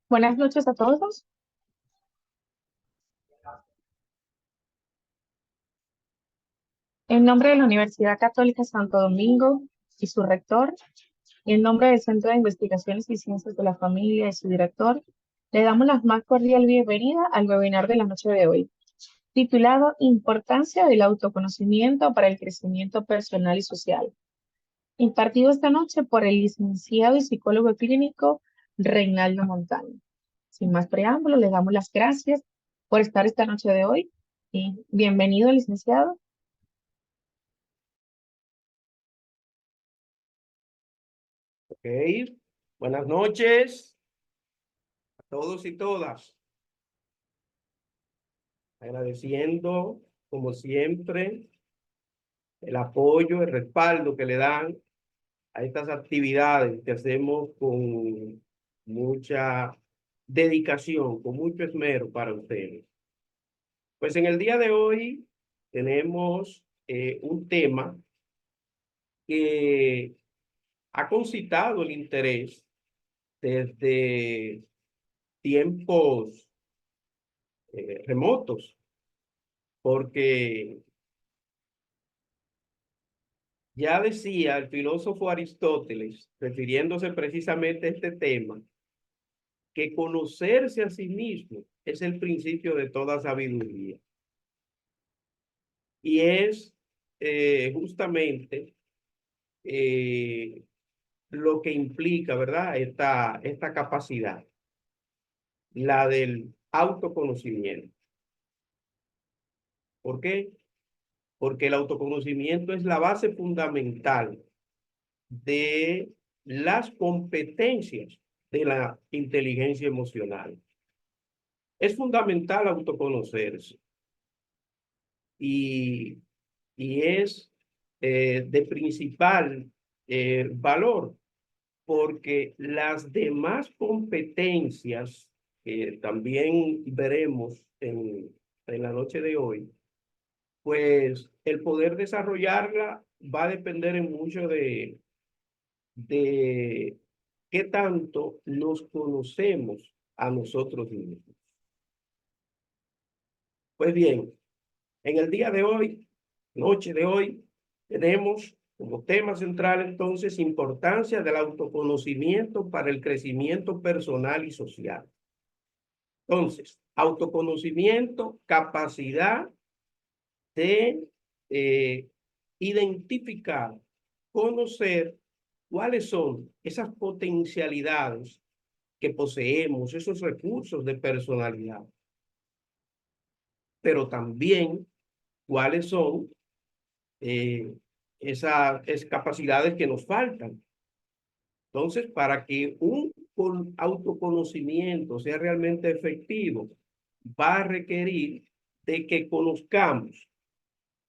Buenas noches a todos. En nombre de la Universidad Católica Santo Domingo y su rector, y en nombre del Centro de Investigaciones y Ciencias de la Familia y su director, le damos la más cordial bienvenida al webinar de la noche de hoy, titulado Importancia del autoconocimiento para el crecimiento personal y social, impartido esta noche por el licenciado y psicólogo clínico Reinaldo Montaño. Sin más preámbulo, le damos las gracias por estar esta noche de hoy y bienvenido, licenciado. Ok, buenas noches a todos y todas. Agradeciendo, como siempre, el apoyo, el respaldo que le dan a estas actividades que hacemos con mucha dedicación, con mucho esmero para ustedes. Pues en el día de hoy tenemos un tema que ha concitado el interés desde tiempos remotos, porque ya decía el filósofo Aristóteles, refiriéndose precisamente a este tema, que conocerse a sí mismo es el principio de toda sabiduría. Y es justamente eh, lo que implica, ¿verdad? Esta capacidad, la del autoconocimiento. ¿Por qué? Porque el autoconocimiento es la base fundamental de las competencias de la inteligencia emocional. Es fundamental autoconocerse y, y es de principal valor porque las demás competencias que también veremos en la noche de hoy, pues el poder desarrollarla va a depender en mucho de qué tanto nos conocemos a nosotros mismos. Pues bien, en el día de hoy, noche de hoy, tenemos como tema central entonces importancia del autoconocimiento para el crecimiento personal y social. Entonces, autoconocimiento, capacidad de eh, identificar, conocer cuáles son esas potencialidades que poseemos, esos recursos de personalidad, pero también cuáles son eh, esas capacidades que nos faltan. Entonces, para que un autoconocimiento sea realmente efectivo, va a requerir de que conozcamos,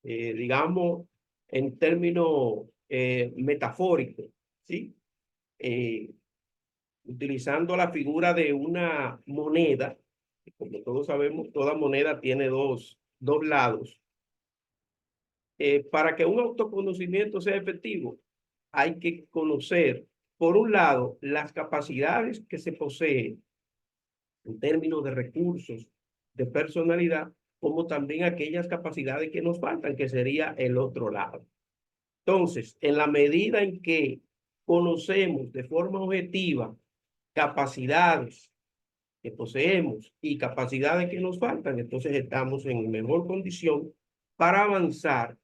digamos, en términos metafóricos, ¿sí? Eh, Utilizando la figura de una moneda, como todos sabemos, toda moneda tiene dos lados. Para que un autoconocimiento sea efectivo, hay que conocer, por un lado, las capacidades que se poseen en términos de recursos, de personalidad, como también aquellas capacidades que nos faltan, que sería el otro lado. Entonces, en la medida en que conocemos de forma objetiva capacidades que poseemos y capacidades que nos faltan, entonces estamos en mejor condición para avanzar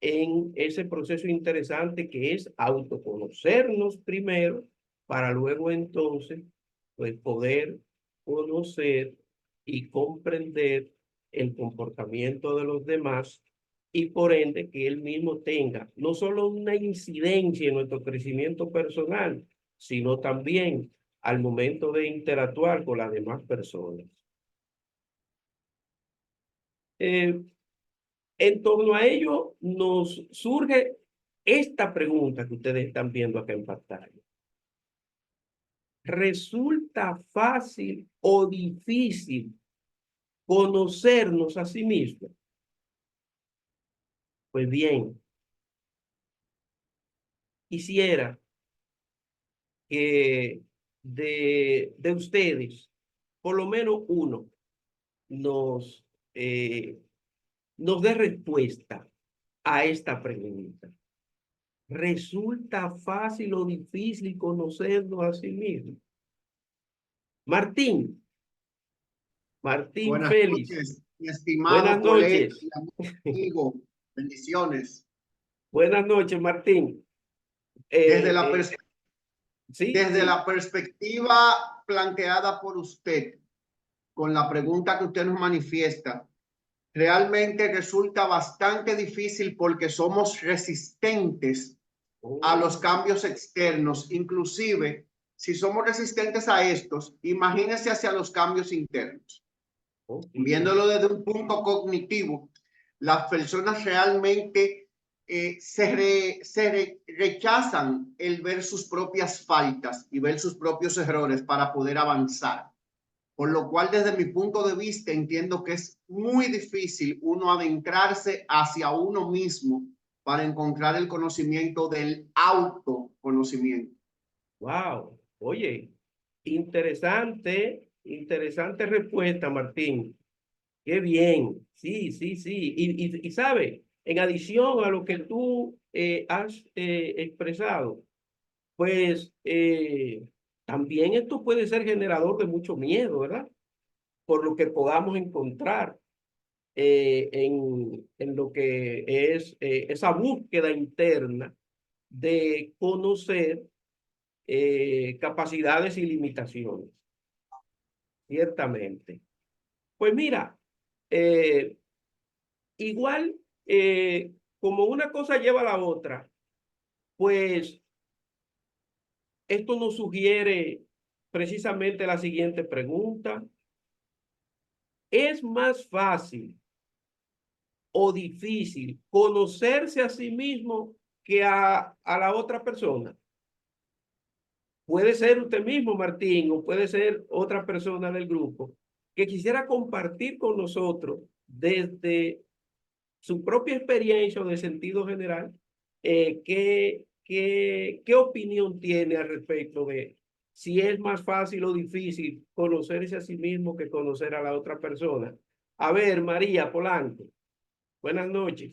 en ese proceso interesante que es autoconocernos primero para luego entonces pues poder conocer y comprender el comportamiento de los demás y por ende que él mismo tenga no solo una incidencia en nuestro crecimiento personal, sino también al momento de interactuar con las demás personas. Eh, En torno a ello nos surge esta pregunta que ustedes están viendo acá en pantalla. ¿Resulta fácil o difícil conocernos a sí mismos? Pues bien, quisiera que de ustedes, por lo menos uno, nos, eh, nos dé respuesta a esta pregunta. ¿Resulta fácil o difícil conocernos a sí mismo? Martín, Martín Buenas Félix, noches, mi buenas estimado colega noches. y amigo. Bendiciones. Buenas noches, Martín. Desde la, Eh, sí, desde sí. la perspectiva planteada por usted, con la pregunta que usted nos manifiesta, realmente resulta bastante difícil porque somos resistentes a los Oh, cambios externos. Inclusive, si somos resistentes a estos, imagínese hacia los cambios internos. ok. Viéndolo desde un punto cognitivo, las personas realmente rechazan el ver sus propias faltas y ver sus propios errores para poder avanzar. Por lo cual, desde mi punto de vista, entiendo que es muy difícil uno adentrarse hacia uno mismo para encontrar el conocimiento del autoconocimiento. Wow. Oye, interesante, interesante respuesta, Martín. Qué bien. Sí, sí, sí. Y sabe, en adición a lo que tú has expresado, pues también esto puede ser generador de mucho miedo, ¿verdad? Por lo que podamos encontrar en lo que es esa búsqueda interna de conocer capacidades y limitaciones, ciertamente. Pues mira, eh, igual como una cosa lleva a la otra, pues esto nos sugiere precisamente la siguiente pregunta. ¿Es más fácil o difícil conocerse a sí mismo que a la otra persona? Puede ser usted mismo, Martín, o puede ser otra persona del grupo que quisiera compartir con nosotros desde su propia experiencia o de sentido general, qué opinión tiene al respecto de si es más fácil o difícil conocerse a sí mismo que conocer a la otra persona. A ver, María Polanco, buenas noches.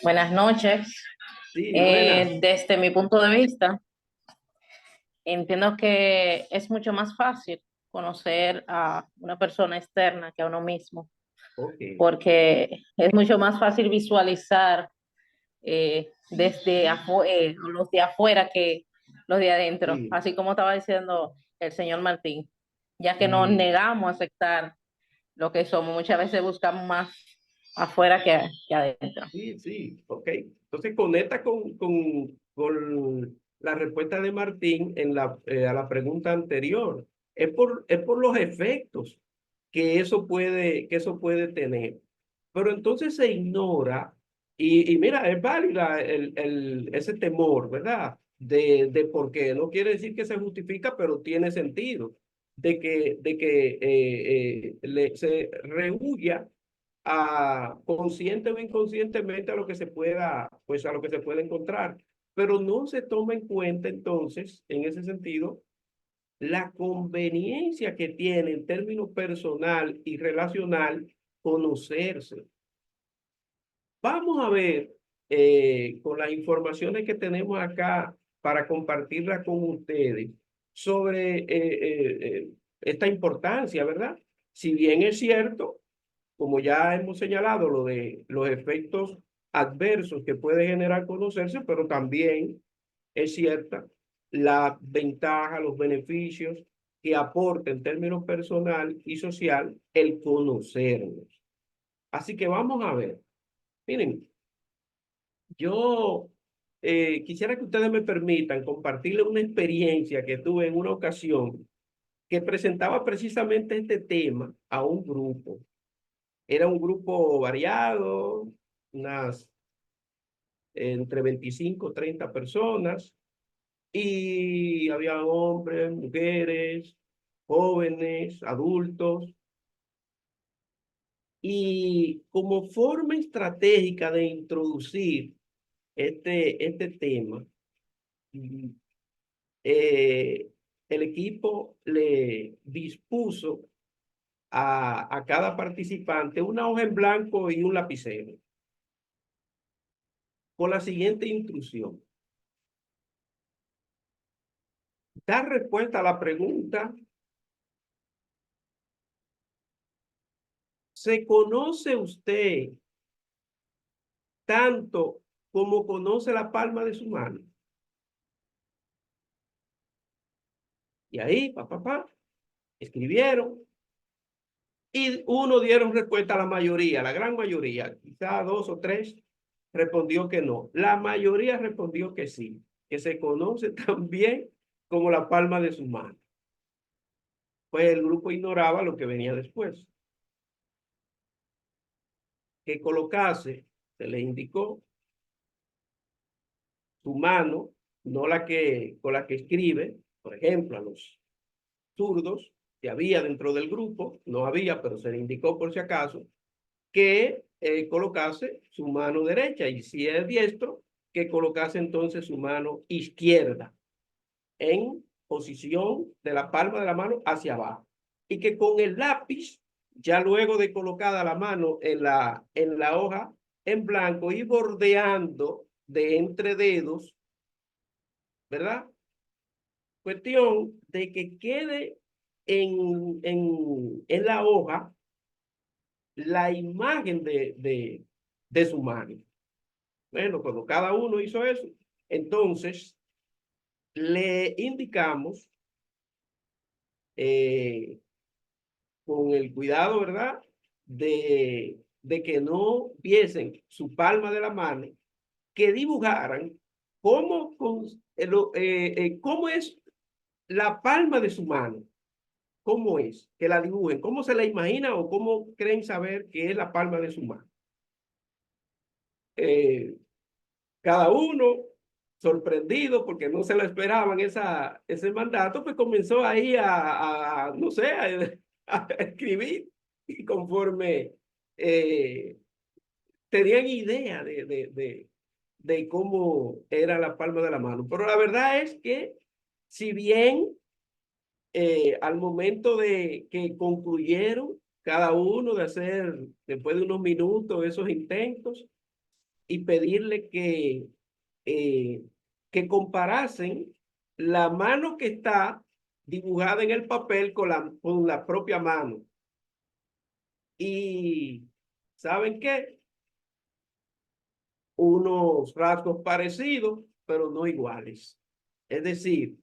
Buenas noches. Sí, buenas. Desde mi punto de vista, entiendo que es mucho más fácil conocer a una persona externa que a uno mismo, Ok, porque es mucho más fácil visualizar los de afuera que los de adentro, sí. así como estaba diciendo el señor Martín, ya que nos Sí, negamos a aceptar lo que somos, muchas veces buscamos más afuera que adentro. sí, sí, ok. Entonces conecta con la respuesta de Martín a la pregunta anterior. Es por los efectos que eso puede tener. Pero entonces se ignora, y mira, es válida ese temor, ¿verdad? De por qué. No quiere decir que se justifica, pero tiene sentido de que se rehuya a, consciente o inconscientemente a lo que se pueda, pues a lo que se pueda encontrar. Pero no se toma en cuenta entonces, en ese sentido, la conveniencia que tiene en términos personal y relacional conocerse. Vamos a ver con las informaciones que tenemos acá para compartirlas con ustedes sobre esta importancia, ¿verdad? Si bien es cierto, como ya hemos señalado, lo de los efectos adversos que puede generar conocerse, pero también es cierta la ventaja, los beneficios que aporta en términos personal y social el conocernos. Así que vamos a ver. Miren, yo quisiera que ustedes me permitan compartirles una experiencia que tuve en una ocasión que presentaba precisamente este tema a un grupo. Era un grupo variado, unas entre 25 o 30 personas, y había hombres, mujeres, jóvenes, adultos, y como forma estratégica de introducir este tema, el equipo le dispuso a cada participante una hoja en blanco y un lapicero con la siguiente instrucción. Dar respuesta a la pregunta: ¿se conoce usted tanto como conoce la palma de su mano? Y ahí, escribieron. Y uno dieron respuesta a la mayoría, la gran mayoría, quizá 2 o 3 respondió que no. La mayoría respondió que sí, que se conoce tan bien como la palma de su mano. Pues el grupo ignoraba lo que venía después. Que colocase, se le indicó, su mano, no la que con la que escribe, por ejemplo, a los zurdos, que había dentro del grupo, no había, pero se le indicó por si acaso, que colocase su mano derecha, y si es diestro, que colocase entonces su mano izquierda en posición de la palma de la mano hacia abajo, y que con el lápiz, ya luego de colocada la mano en la hoja en blanco y bordeando de entre dedos, ¿verdad? Cuestión de que quede en la hoja la imagen de su mano. Bueno, cuando cada uno hizo eso, entonces le indicamos con el cuidado, ¿verdad? De que no viesen su palma de la mano, que dibujaran cómo es la palma de su mano. ¿Cómo es? Que la dibujen. ¿Cómo se la imagina o cómo creen saber que es la palma de su mano? Cada uno, sorprendido porque no se lo esperaban ese mandato, pues comenzó ahí no sé, a escribir, y conforme tenían idea de cómo era la palma de la mano. Pero la verdad es que, si bien al momento de que concluyeron cada uno de hacer, después de unos minutos, esos intentos, y pedirle que comparasen la mano que está dibujada en el papel con la propia mano. Y ¿saben qué? Unos rasgos parecidos, pero no iguales. Es decir,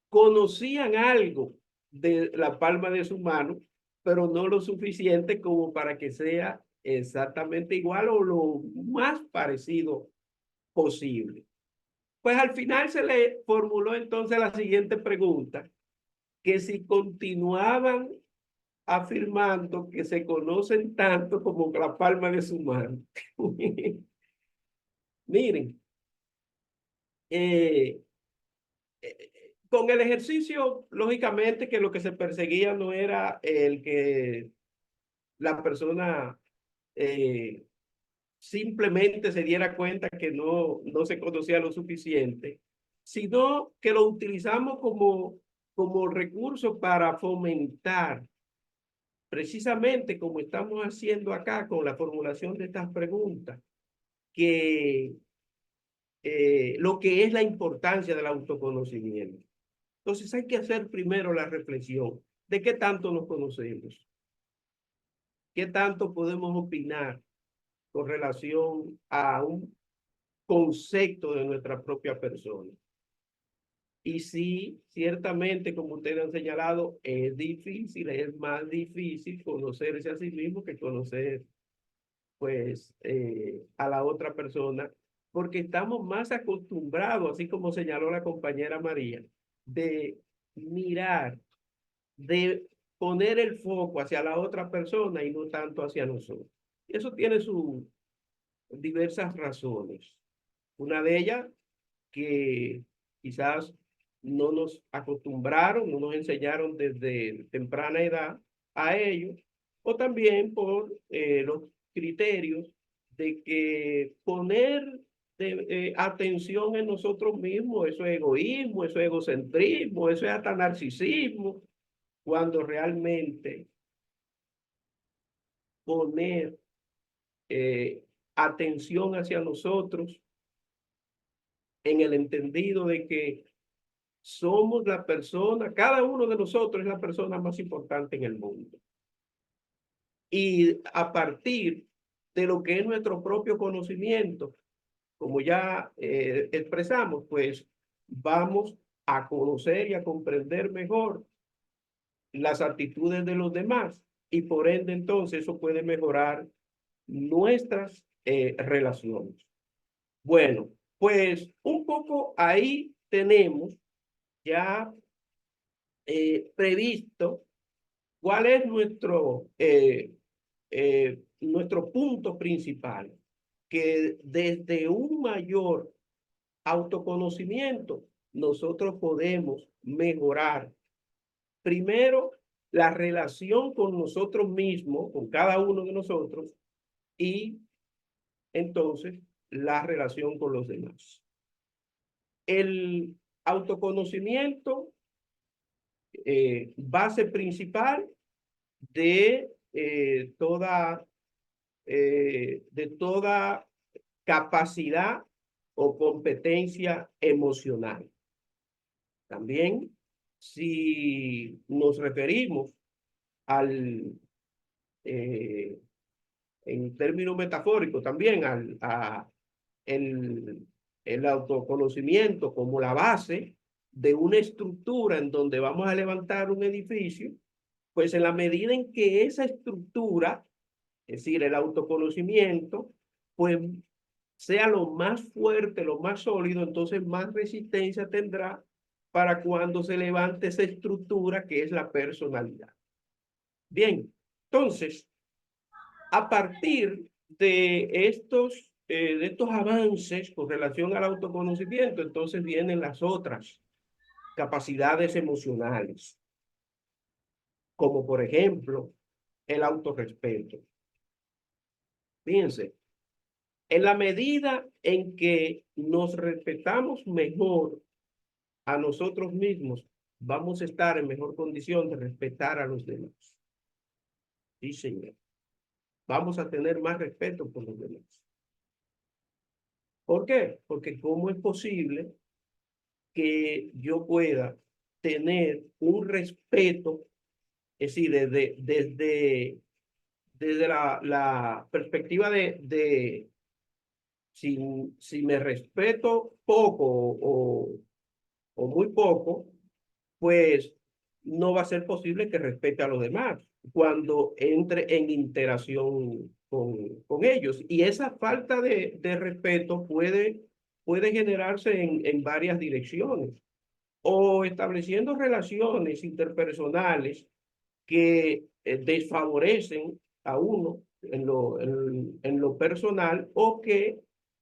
conocían algo de la palma de su mano, pero no lo suficiente como para que sea exactamente igual o lo más parecido posible. Pues al final se le formuló entonces la siguiente pregunta: que si continuaban afirmando que se conocen tanto como la palma de su mano. Miren, eh, con el ejercicio, lógicamente que lo que se perseguía no era el que la persona simplemente se diera cuenta que no se conocía lo suficiente, sino que lo utilizamos como recurso para fomentar, precisamente como estamos haciendo acá con la formulación de estas preguntas, que lo que es la importancia del autoconocimiento. Entonces hay que hacer primero la reflexión de qué tanto nos conocemos, qué tanto podemos opinar con relación a un concepto de nuestra propia persona. Y sí, ciertamente, como ustedes han señalado, es difícil, es más difícil conocerse a sí mismo que conocer, pues, a la otra persona, porque estamos más acostumbrados, así como señaló la compañera María, de mirar, de poner el foco hacia la otra persona y no tanto hacia nosotros. Y eso tiene sus diversas razones. Una de ellas, que quizás no nos acostumbraron, no nos enseñaron desde temprana edad a ello, o también por los criterios de que poner de atención en nosotros mismos. Eso es egoísmo, eso es egocentrismo, eso es hasta narcisismo, cuando realmente poner atención hacia nosotros en el entendido de que somos la persona, cada uno de nosotros es la persona más importante en el mundo. Y a partir de lo que es nuestro propio conocimiento, como ya expresamos, pues vamos a conocer y a comprender mejor las actitudes de los demás y por ende entonces eso puede mejorar nuestras relaciones. Bueno, pues un poco ahí tenemos ya previsto cuál es nuestro punto principal, que desde un mayor autoconocimiento nosotros podemos mejorar primero la relación con nosotros mismos, con cada uno de nosotros, y entonces la relación con los demás. El autoconocimiento, base principal de toda capacidad o competencia emocional. También, si nos referimos al, en términos metafóricos, también el autoconocimiento como la base de una estructura en donde vamos a levantar un edificio, pues en la medida en que esa estructura, es decir, el autoconocimiento, pues sea lo más fuerte, lo más sólido, entonces más resistencia tendrá para cuando se levante esa estructura que es la personalidad. Bien, entonces, a partir de estos avances con relación al autoconocimiento, entonces vienen las otras capacidades emocionales, como por ejemplo el autorrespeto. Fíjense, en la medida en que nos respetamos mejor a nosotros mismos, vamos a estar en mejor condición de respetar a los demás. Sí, señor. Vamos a tener más respeto por los demás. ¿Por qué? Porque ¿cómo es posible que yo pueda tener un respeto, es decir, desde la perspectiva de si me respeto poco o muy poco, pues no va a ser posible que respete a los demás cuando entre en interacción con ellos. Y esa falta de respeto puede generarse en varias direcciones, o estableciendo relaciones interpersonales que desfavorecen a uno en lo personal, o que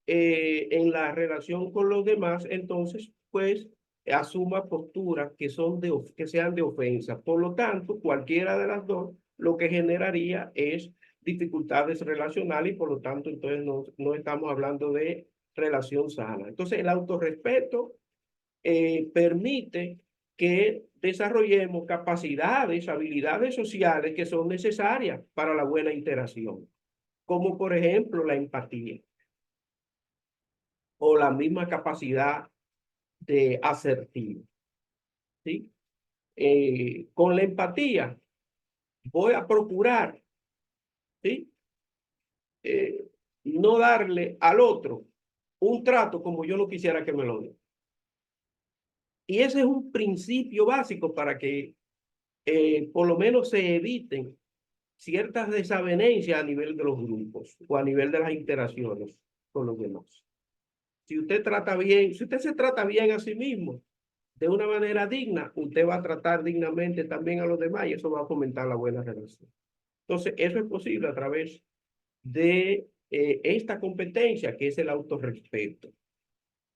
en la relación con los demás, entonces, pues, asuma posturas que sean de ofensa. Por lo tanto, cualquiera de las dos lo que generaría es dificultades relacionales y por lo tanto, entonces no estamos hablando de relación sana. Entonces, el autorrespeto permite que desarrollemos capacidades, habilidades sociales que son necesarias para la buena interacción, como por ejemplo la empatía o la misma capacidad de asertivo. ¿Sí? Con la empatía voy a procurar, ¿sí? No darle al otro un trato como yo no quisiera que me lo dé. Y ese es un principio básico para que por lo menos se eviten ciertas desavenencias a nivel de los grupos o a nivel de las interacciones con los demás. Si usted se trata bien a sí mismo, de una manera digna, usted va a tratar dignamente también a los demás y eso va a fomentar la buena relación. Entonces, eso es posible a través de esta competencia que es el autorrespeto.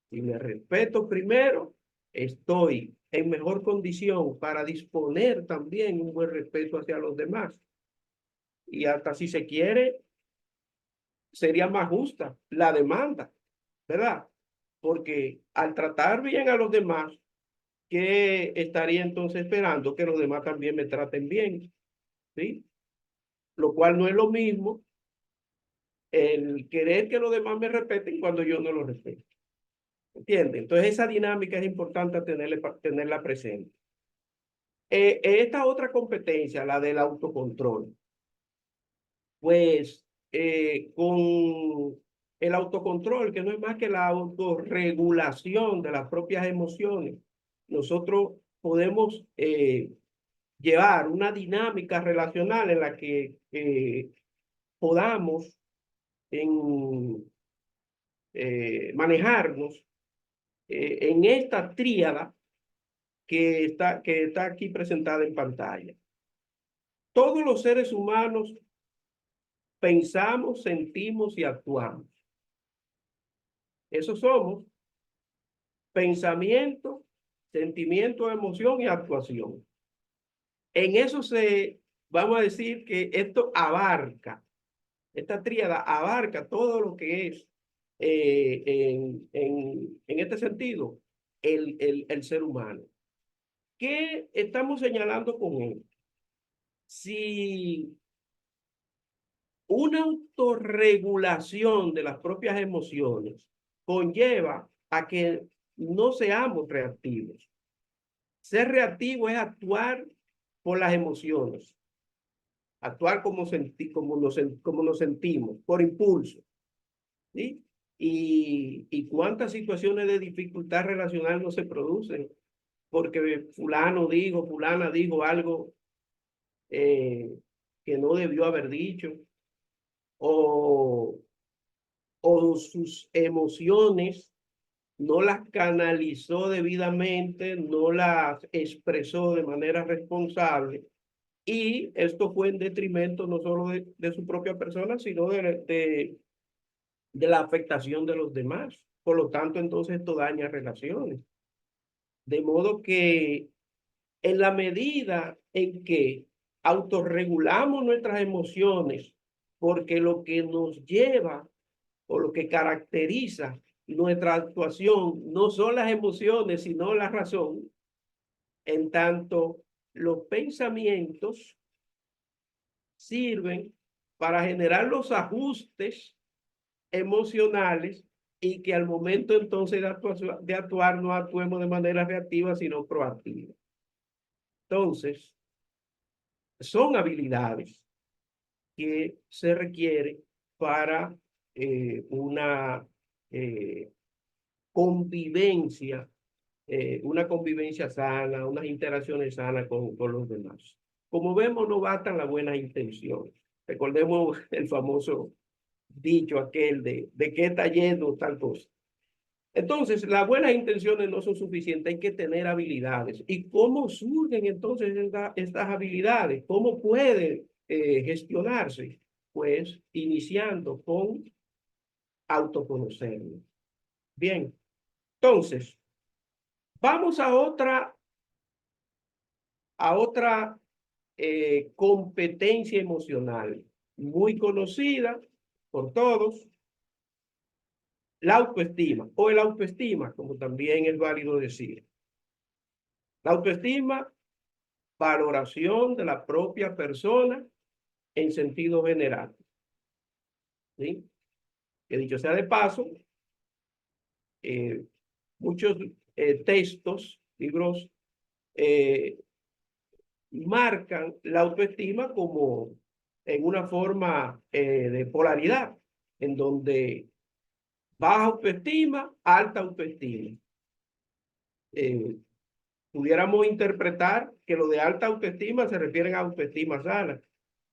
Si me respeto primero, estoy en mejor condición para disponer también un buen respeto hacia los demás. Y hasta si se quiere, sería más justa la demanda ¿verdad? Porque al tratar bien a los demás, ¿qué estaría entonces esperando? Que los demás también me traten bien, ¿sí? Lo cual no es lo mismo el querer que los demás me respeten cuando yo no los respeto. ¿Entiendes? Entonces esa dinámica es importante tenerla presente. Esta otra competencia, la del autocontrol, pues con el autocontrol, que no es más que la autorregulación de las propias emociones, nosotros podemos llevar una dinámica relacional en la que podamos manejarnos en esta tríada que está aquí presentada en pantalla. Todos los seres humanos pensamos, sentimos y actuamos. Eso somos: pensamiento, sentimiento, emoción y actuación. En eso vamos a decir que esto abarca, esta tríada abarca todo lo que es, en este sentido, el ser humano. ¿Qué estamos señalando con él? Si una autorregulación de las propias emociones conlleva a que no seamos reactivos. Ser reactivo es actuar por las emociones, actuar como nos sentimos, por impulso, ¿sí? Y cuántas situaciones de dificultad relacional no se producen porque fulano dijo, fulana dijo algo que no debió haber dicho, o sus emociones no las canalizó debidamente, no las expresó de manera responsable, y esto fue en detrimento no solo de su propia persona, sino de la afectación de los demás. Por lo tanto, entonces esto daña relaciones. De modo que en la medida en que autorregulamos nuestras emociones, porque lo que nos lleva o lo que caracteriza nuestra actuación no son las emociones, sino la razón, en tanto los pensamientos sirven para generar los ajustes emocionales y que al momento entonces de actuar no actuemos de manera reactiva, sino proactiva. Entonces, son habilidades que se requieren para una convivencia, una convivencia sana, unas interacciones sanas con los demás. Como vemos, no bastan las buenas intenciones. Recordemos el famoso dicho aquel de qué está lleno tal cosa. Entonces, las buenas intenciones no son suficientes, hay que tener habilidades. ¿Y cómo surgen entonces estas habilidades? ¿Cómo pueden gestionarse? Pues iniciando con autoconocernos. Bien, entonces, vamos a otra competencia emocional muy conocida por todos: la autoestima, o el autoestima, como también es válido decir. La autoestima, valoración de la propia persona en sentido general, ¿sí? Que dicho sea de paso, muchos textos, libros, marcan la autoestima como en una forma de polaridad, en donde baja autoestima, alta autoestima. Pudiéramos interpretar que lo de alta autoestima se refiere a autoestima sana,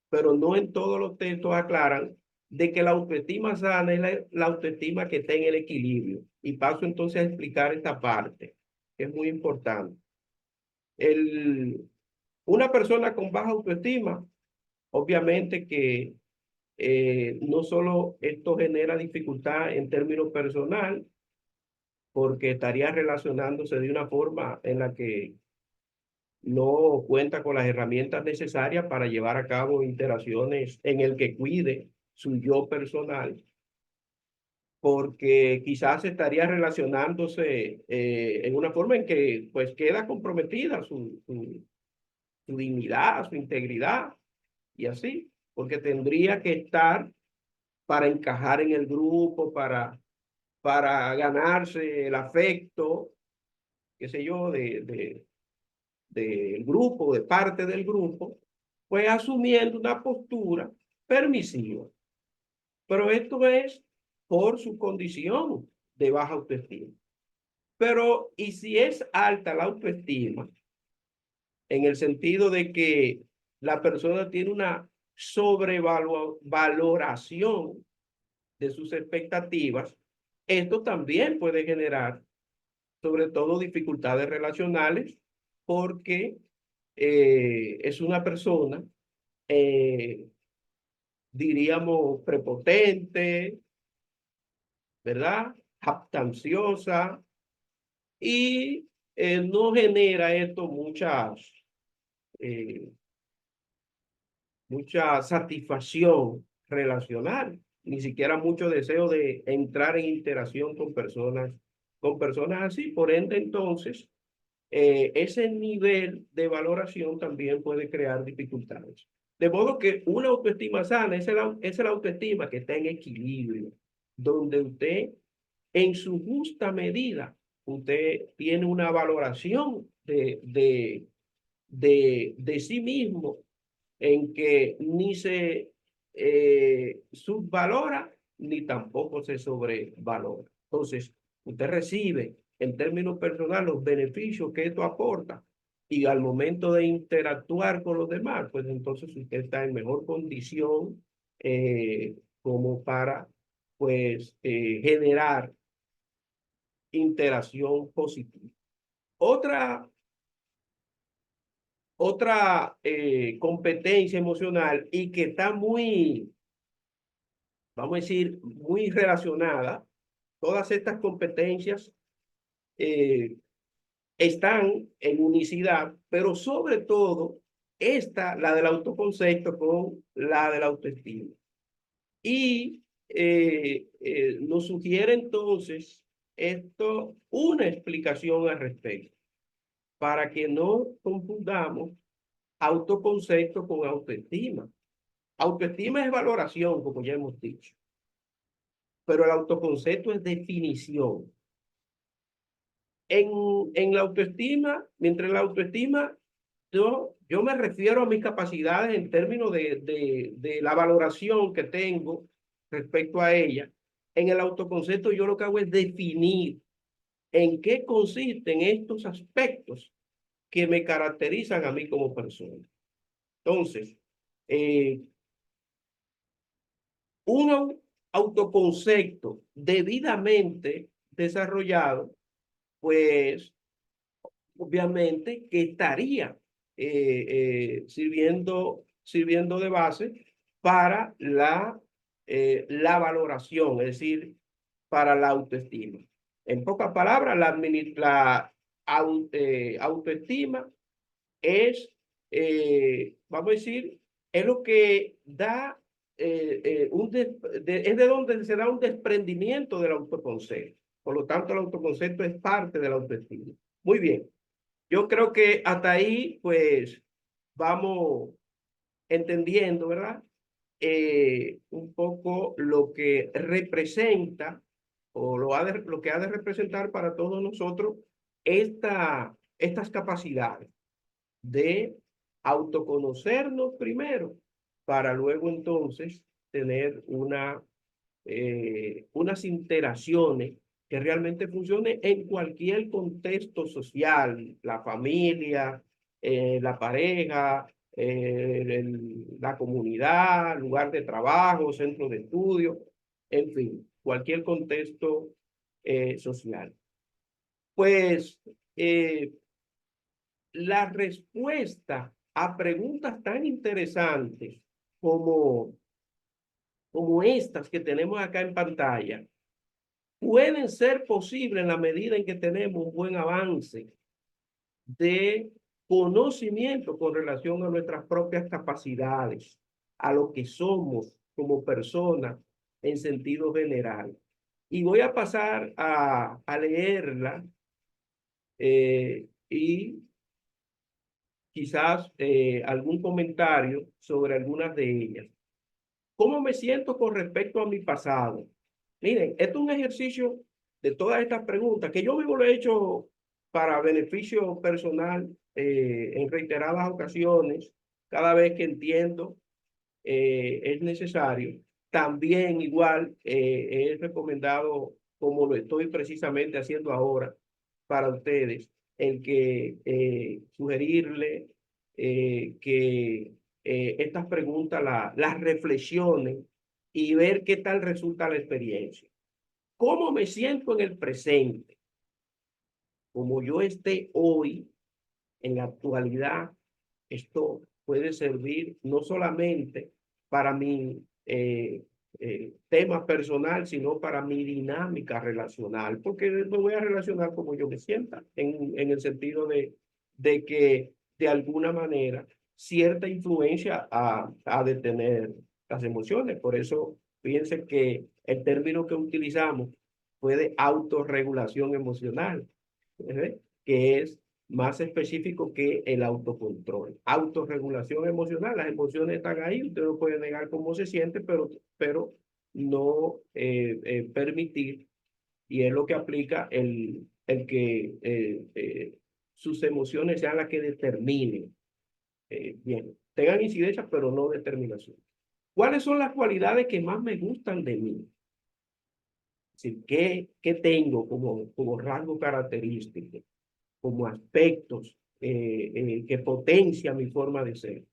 pero no en todos los textos aclaran de que la autoestima sana es la autoestima que está en el equilibrio. Y paso entonces a explicar esta parte, que es muy importante. Una persona con baja autoestima, obviamente que no solo esto genera dificultad en términos personal, porque estaría relacionándose de una forma en la que no cuenta con las herramientas necesarias para llevar a cabo interacciones en el que cuide su yo personal, porque quizás estaría relacionándose en una forma en que pues queda comprometida su dignidad, su integridad y así, porque tendría que estar para encajar en el grupo, para ganarse el afecto, qué sé yo, del grupo, de parte del grupo, pues asumiendo una postura permisiva. Pero esto es por su condición de baja autoestima. Pero, ¿y si es alta la autoestima? En el sentido de que la persona tiene una sobrevaloración de sus expectativas, esto también puede generar, sobre todo, dificultades relacionales, porque es una persona, diríamos, prepotente, ¿verdad? Jactanciosa, y no genera esto eh, mucha satisfacción relacional, ni siquiera mucho deseo de entrar en interacción con personas así. Por ende, entonces, ese nivel de valoración también puede crear dificultades. De modo que una autoestima sana es la autoestima que está en equilibrio, donde usted, en su justa medida, usted tiene una valoración de sí mismo en que ni se subvalora ni tampoco se sobrevalora. Entonces, usted recibe en términos personales los beneficios que esto aporta y al momento de interactuar con los demás, pues entonces usted está en mejor condición como para pues generar interacción positiva. Otra competencia emocional y que está muy, vamos a decir, muy relacionada. Todas estas competencias eh, están en unicidad, pero sobre todo esta, la del autoconcepto con la de la autoestima. Y nos sugiere entonces esto una explicación al respecto, para que no confundamos autoconcepto con autoestima. Autoestima es valoración, como ya hemos dicho, pero el autoconcepto es definición. En la autoestima, mientras la autoestima, yo me refiero a mis capacidades en términos de la valoración que tengo respecto a ella. En el autoconcepto yo lo que hago es definir en qué consisten estos aspectos que me caracterizan a mí como persona. Entonces, un autoconcepto debidamente desarrollado, pues obviamente que estaría sirviendo de base para la valoración, es decir, para la autoestima. En pocas palabras, la autoestima es, vamos a decir, es lo que da, es de donde se da un desprendimiento del autoconcepto. Por lo tanto, el autoconcepto es parte de la autoestima. Muy bien. Yo creo que hasta ahí, pues, vamos entendiendo, ¿verdad? Un poco lo que representa o lo que ha de representar para todos nosotros estas capacidades de autoconocernos primero, para luego entonces tener unas interacciones que realmente funcionen en cualquier contexto social, la familia, la pareja, la comunidad, lugar de trabajo, centro de estudio, en fin, cualquier contexto social. Pues la respuesta a preguntas tan interesantes como estas que tenemos acá en pantalla pueden ser posibles en la medida en que tenemos un buen avance de conocimiento con relación a nuestras propias capacidades, a lo que somos como personas en sentido general. Y voy a pasar a leerla y quizás algún comentario sobre algunas de ellas. ¿Cómo me siento con respecto a mi pasado? Miren, esto es un ejercicio de todas estas preguntas que yo mismo lo he hecho para beneficio personal en reiteradas ocasiones, cada vez que entiendo es necesario. También igual he recomendado, como lo estoy precisamente haciendo ahora para ustedes, el que sugerirle que estas preguntas las reflexionen y ver qué tal resulta la experiencia. ¿Cómo me siento en el presente? Como yo esté hoy, en la actualidad, esto puede servir no solamente para mi tema personal, sino para mi dinámica relacional, porque me voy a relacionar como yo me sienta, en el sentido de que de alguna manera cierta influencia ha de tener las emociones. Por eso fíjense que el término que utilizamos fue de autorregulación emocional, que es más específico que el autocontrol. Autorregulación emocional, las emociones están ahí, usted no puede negar cómo se siente, pero no permitir, y es lo que aplica el que sus emociones sean las que determinen, bien, tengan incidencia, pero no determinación. ¿Cuáles son las cualidades que más me gustan de mí? Es decir, ¿qué tengo como rasgo característico, como aspectos que potencian mi forma de ser?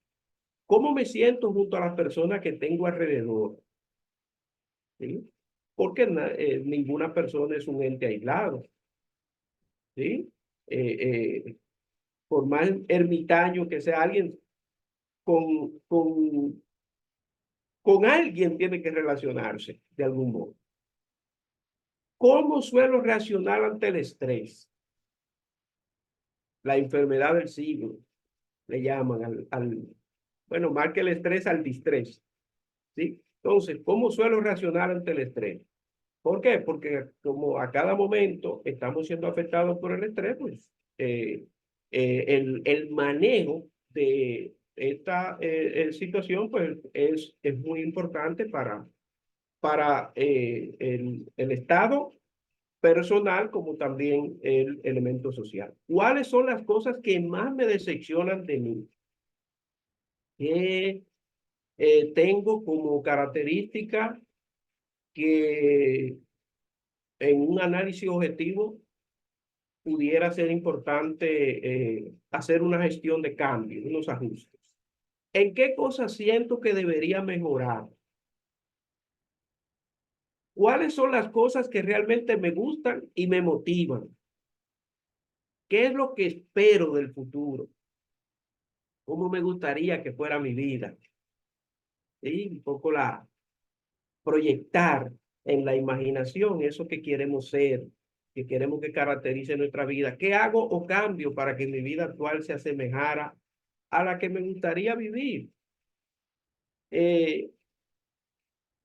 ¿Cómo me siento junto a las personas que tengo alrededor? ¿Sí? Porque ninguna persona es un ente aislado. ¿Sí? Por más ermitaño que sea alguien, con, con, con alguien tiene que relacionarse de algún modo. ¿Cómo suelo reaccionar ante el estrés? La enfermedad del siglo, le llaman bueno, más que el estrés, al distrés. ¿Sí? Entonces, ¿cómo suelo reaccionar ante el estrés? ¿Por qué? Porque como a cada momento estamos siendo afectados por el estrés, pues el manejo de esta situación pues es muy importante para el estado personal como también el elemento social. ¿Cuáles son las cosas que más me decepcionan de mí? Que tengo como característica que en un análisis objetivo pudiera ser importante hacer una gestión de cambio, unos ajustes. ¿En qué cosas siento que debería mejorar? ¿Cuáles son las cosas que realmente me gustan y me motivan? ¿Qué es lo que espero del futuro? ¿Cómo me gustaría que fuera mi vida? ¿Sí? Un poco proyectar en la imaginación eso que queremos ser, que queremos que caracterice nuestra vida. ¿Qué hago o cambio para que mi vida actual se asemejara a la que me gustaría vivir?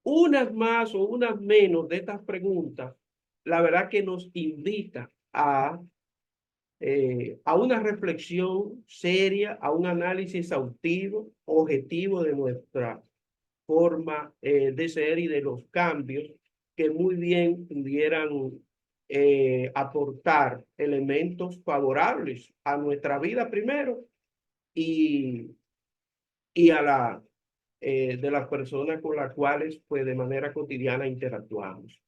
Unas más o unas menos de estas preguntas, la verdad que nos invita a una reflexión seria, a un análisis exhaustivo, objetivo de nuestra forma de ser y de los cambios que muy bien pudieran aportar elementos favorables a nuestra vida primero y, y a la de las personas con las cuales pues de manera cotidiana interactuamos.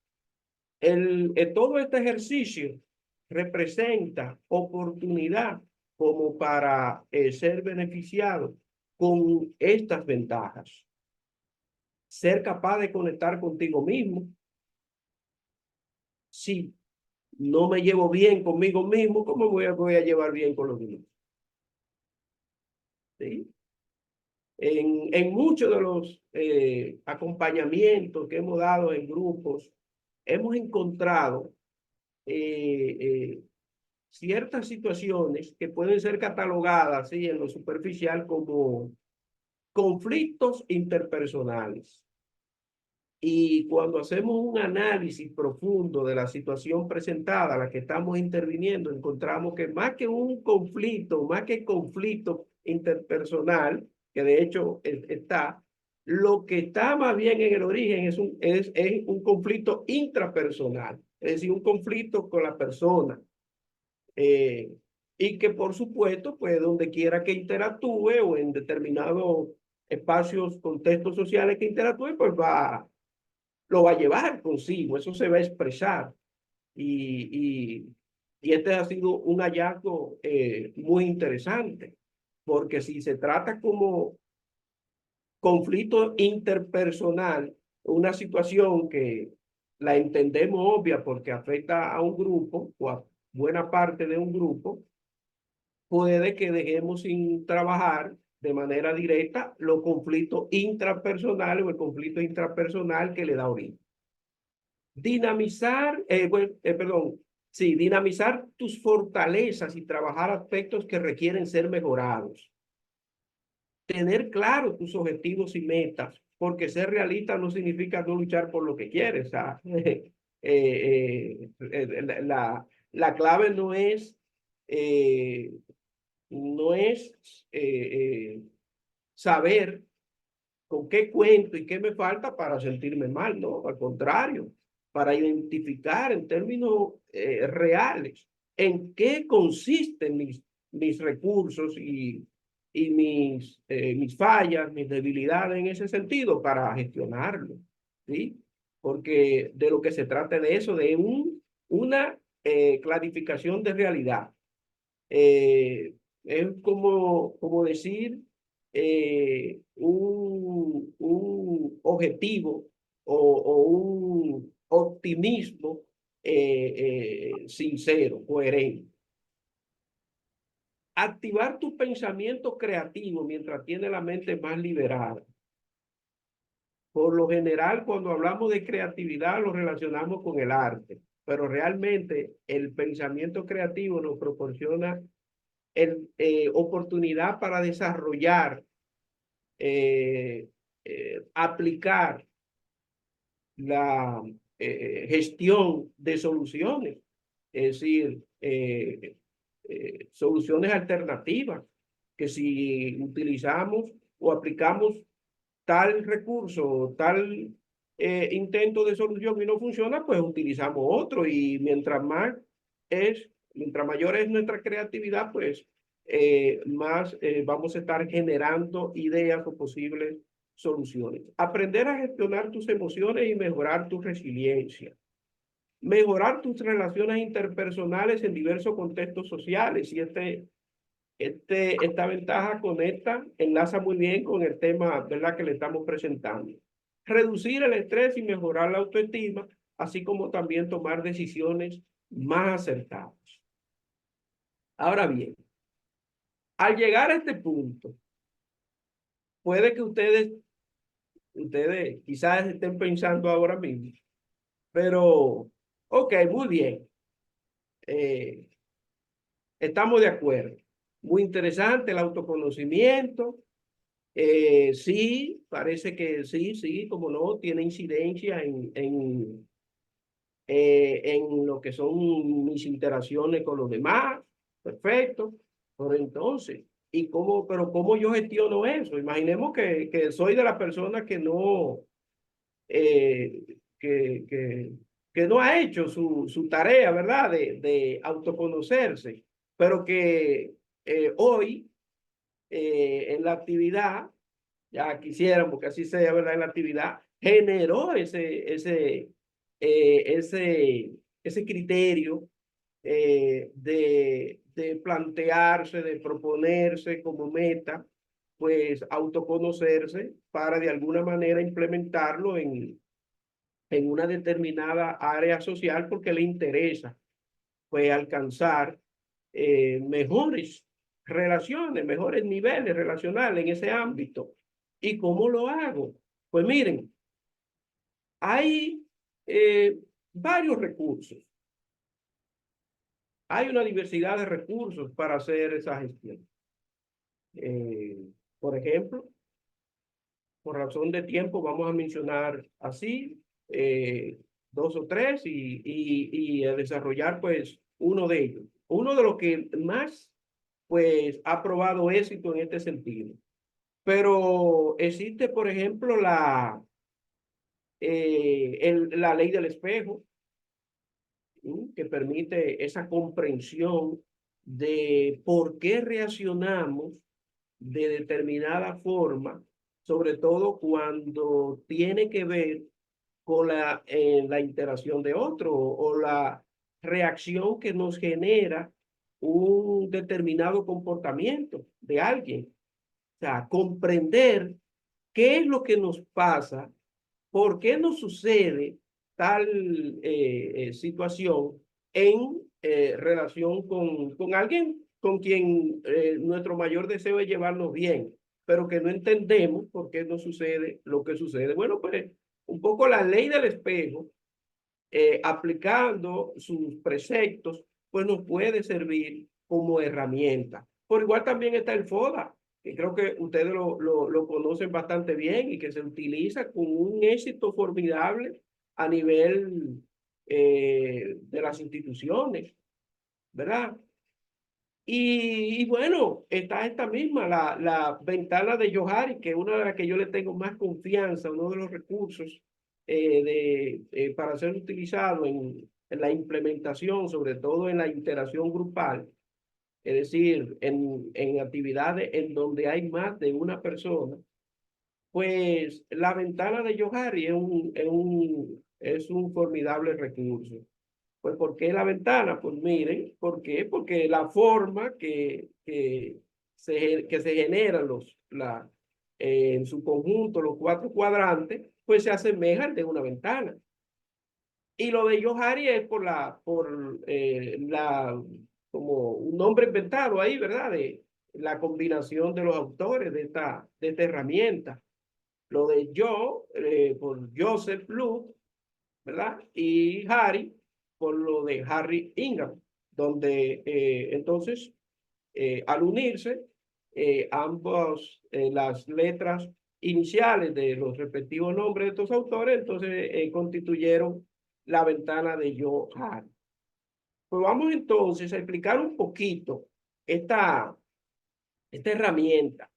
Todo este ejercicio representa oportunidad como para ser beneficiado con estas ventajas. Ser capaz de conectar contigo mismo. Si no me llevo bien conmigo mismo, ¿cómo voy a llevar bien con los demás? ¿Sí? En muchos de los acompañamientos que hemos dado en grupos, hemos encontrado ciertas situaciones que pueden ser catalogadas ¿sí? en lo superficial como conflictos interpersonales. Y cuando hacemos un análisis profundo de la situación presentada, a la que estamos interviniendo, encontramos que más que un conflicto, más que conflicto interpersonal, que de hecho está, lo que está más bien en el origen es un conflicto intrapersonal, es decir, un conflicto con la persona. Y que por supuesto, pues donde quiera que interactúe o en determinados espacios, contextos sociales que interactúe, pues lo va a llevar consigo, eso se va a expresar. Y este ha sido un hallazgo muy interesante, porque si se trata como conflicto interpersonal, una situación que la entendemos obvia porque afecta a un grupo o a buena parte de un grupo, puede que dejemos sin trabajar de manera directa los conflictos intrapersonales o el conflicto intrapersonal que le da origen. Dinamizar, dinamizar tus fortalezas y trabajar aspectos que requieren ser mejorados. Tener claro tus objetivos y metas, porque ser realista no significa no luchar por lo que quieres. O sea, la clave no es saber con qué cuento y qué me falta para sentirme mal, no, al contrario, para identificar en términos reales en qué consisten mis recursos y mis fallas, mis debilidades en ese sentido para gestionarlo, ¿sí? Porque de lo que se trata de eso, de una clarificación de realidad. Es como decir un objetivo o un optimismo sincero, coherente. Activar tu pensamiento creativo mientras tienes la mente más liberada. Por lo general, cuando hablamos de creatividad, lo relacionamos con el arte, pero realmente el pensamiento creativo nos proporciona oportunidad para desarrollar, aplicar la gestión de soluciones, es decir, soluciones alternativas, que si utilizamos o aplicamos tal recurso, tal intento de solución y no funciona, pues utilizamos otro y mientras mayor es nuestra creatividad, pues más vamos a estar generando ideas o posibles soluciones. Aprender a gestionar tus emociones y mejorar tu resiliencia. Mejorar tus relaciones interpersonales en diversos contextos sociales. Y esta ventaja enlaza muy bien con el tema, ¿verdad?, que le estamos presentando. Reducir el estrés y mejorar la autoestima, así como también tomar decisiones más acertadas. Ahora bien, al llegar a este punto, puede que ustedes quizás estén pensando ahora mismo, pero, ok, muy bien, estamos de acuerdo. Muy interesante el autoconocimiento. Sí, parece que sí, como no, tiene incidencia en lo que son mis interacciones con los demás. Perfecto. Pero entonces, pero cómo yo gestiono eso? Imaginemos que soy de las personas que no, eh, que, que, que no ha hecho su tarea, ¿verdad? De autoconocerse, pero que hoy en la actividad, ya quisiéramos que así sea, ¿verdad? En la actividad, generó ese criterio de plantearse, de proponerse como meta, pues autoconocerse para de alguna manera implementarlo en una determinada área social porque le interesa, pues alcanzar mejores relaciones, mejores niveles relacionales en ese ámbito. ¿Y cómo lo hago? Pues miren, hay varios recursos. Hay una diversidad de recursos para hacer esa gestión. Por ejemplo, por razón de tiempo vamos a mencionar así, 2 o 3 y a desarrollar pues uno de ellos. Uno de los que más pues ha probado éxito en este sentido. Pero existe, por ejemplo, la ley del espejo, ¿sí? Que permite esa comprensión de por qué reaccionamos de determinada forma, sobre todo cuando tiene que ver con la interacción de otro o la reacción que nos genera un determinado comportamiento de alguien. O sea, comprender qué es lo que nos pasa, por qué nos sucede tal situación en relación con alguien con quien nuestro mayor deseo es llevarnos bien, pero que no entendemos por qué nos sucede lo que sucede. Bueno, pues un poco la ley del espejo, aplicando sus preceptos, pues nos puede servir como herramienta. Por igual también está el FODA, que creo que ustedes lo conocen bastante bien y que se utiliza con un éxito formidable a nivel de las instituciones, ¿verdad? Y bueno, está esta misma, la ventana de Johari, que es una de las que yo le tengo más confianza, uno de los recursos para ser utilizado en la implementación, sobre todo en la interacción grupal, es decir, en actividades en donde hay más de una persona, pues la ventana de Johari es un formidable recurso. Pues, ¿por qué la ventana? Pues miren, ¿por qué? Porque la forma que se generan en su conjunto los 4 cuadrantes, pues se asemejan de una ventana. Y lo de Johari es como un nombre inventado ahí, ¿verdad? De la combinación de los autores de esta herramienta. Lo de por Joseph Luke, ¿verdad? Y Harry, por lo de Harry Ingram, donde entonces, al unirse, las letras iniciales de los respectivos nombres de estos autores, entonces constituyeron la ventana de Harry. Pues vamos entonces a explicar un poquito esta herramienta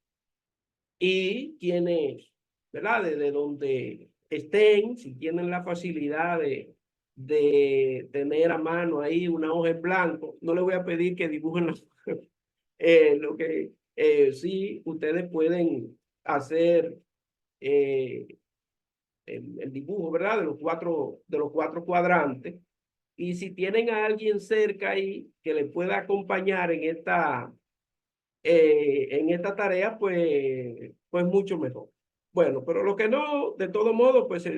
y quienes, ¿verdad? Desde donde estén, si tienen la facilidad de tener a mano ahí una hoja en blanco, no les voy a pedir que dibujen lo que sí ustedes pueden hacer el dibujo, ¿verdad? De los cuatro cuadrantes. Y si tienen a alguien cerca ahí que les pueda acompañar en esta tarea, pues mucho mejor. Bueno, pero lo que no, de todo modo, pues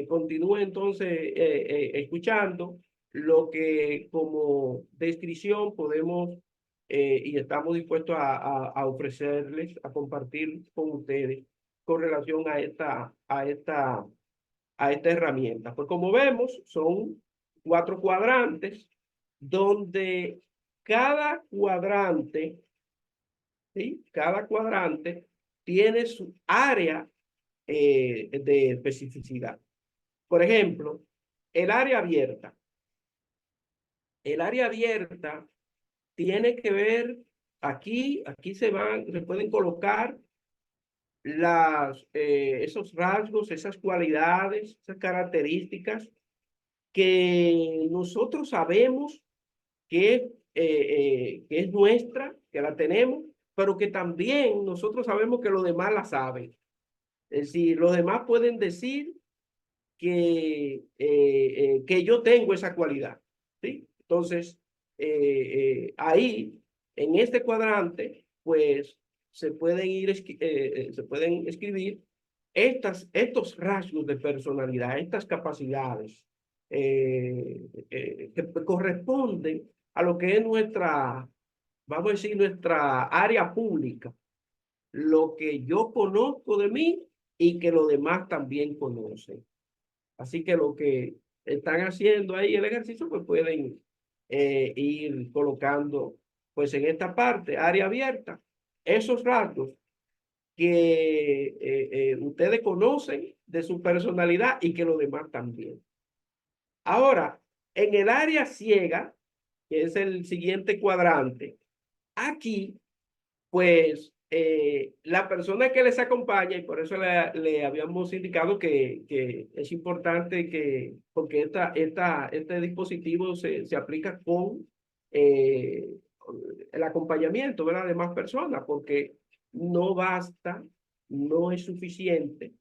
continúe entonces escuchando lo que como descripción podemos y estamos dispuestos a ofrecerles, a compartir con ustedes con relación a esta herramienta. Pues como vemos, son 4 cuadrantes donde cada cuadrante, ¿sí? Cada cuadrante tiene su área de especificidad. Por ejemplo, el área abierta. El área abierta tiene que ver, aquí se pueden colocar esos rasgos, esas cualidades, esas características que nosotros sabemos que es nuestra, que la tenemos, pero que también nosotros sabemos que los demás la saben. Es decir, los demás pueden decir que yo tengo esa cualidad, ¿sí? Entonces, ahí, en este cuadrante, pues se pueden escribir estos rasgos de personalidad, estas capacidades que corresponden a lo que es vamos a decir, nuestra área pública, lo que yo conozco de mí y que los demás también conocen. Así que lo que están haciendo ahí el ejercicio, pues pueden ir colocando, pues en esta parte, área abierta, esos rasgos que ustedes conocen de su personalidad y que los demás también. Ahora, en el área ciega, que es el siguiente cuadrante, aquí, pues, la persona que les acompaña, y por eso le habíamos indicado que es importante que, porque este dispositivo se aplica con el acompañamiento, ¿verdad? De más personas, porque no basta, no es suficiente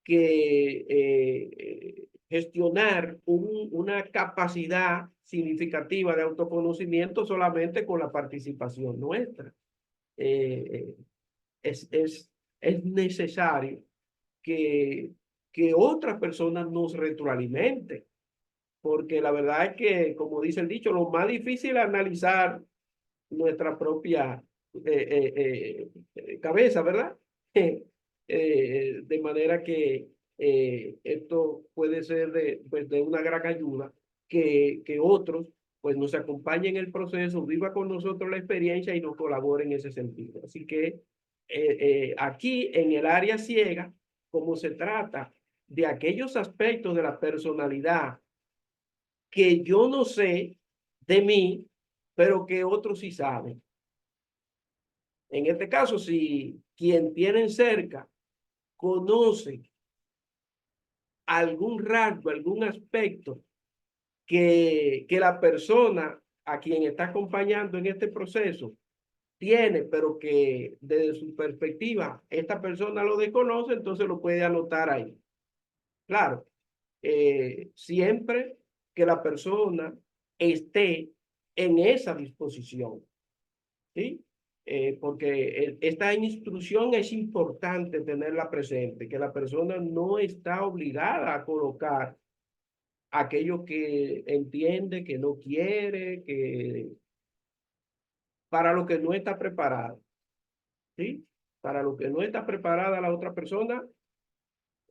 que gestionar una capacidad significativa de autoconocimiento solamente con la participación nuestra. Eh, es, es, es necesario que otras personas nos retroalimenten, porque la verdad es que, como dice el dicho, lo más difícil es analizar nuestra propia cabeza, ¿verdad? De manera que esto puede ser pues, de una gran ayuda que otros pues nos acompañen en el proceso, viva con nosotros la experiencia y nos colaboren en ese sentido. Así que aquí en el área ciega, como se trata de aquellos aspectos de la personalidad que yo no sé de mí, pero que otros sí saben. En este caso, si quien tienen cerca conoce algún rasgo, algún aspecto que la persona a quien está acompañando en este proceso tiene, pero que desde su perspectiva esta persona lo desconoce, entonces lo puede anotar ahí. Claro, siempre que la persona esté en esa disposición, ¿sí? Porque esta instrucción es importante tenerla presente, que la persona no está obligada a colocar aquello que entiende, que no quiere, que para lo que no está preparado, ¿sí? Para lo que no está preparada la otra persona,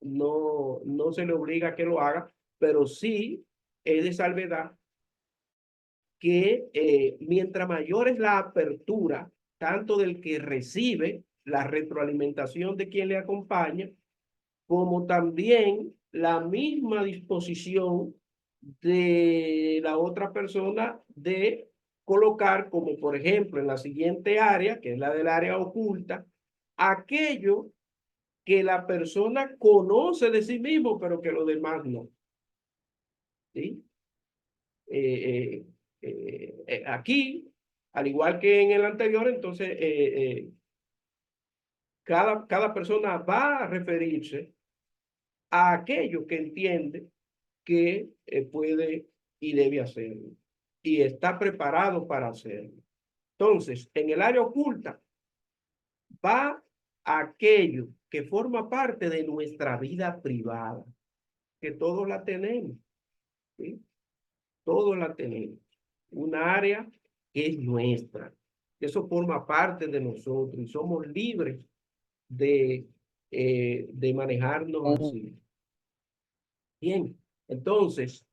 no se le obliga a que lo haga, pero sí es de salvedad que mientras mayor es la apertura, tanto del que recibe la retroalimentación de quien le acompaña, como también la misma disposición de la otra persona de colocar, como por ejemplo en la siguiente área, que es la del área oculta, aquello que la persona conoce de sí mismo, pero que los demás no. ¿Sí? Aquí, al igual que en el anterior, entonces cada persona va a referirse a aquello que entiende que puede y debe hacerlo y está preparado para hacerlo. Entonces, en el área oculta va aquello que forma parte de nuestra vida privada, que todos la tenemos, ¿sí? Todos la tenemos. Una área que es nuestra. Eso forma parte de nosotros y somos libres de manejarnos así. Bien, entonces,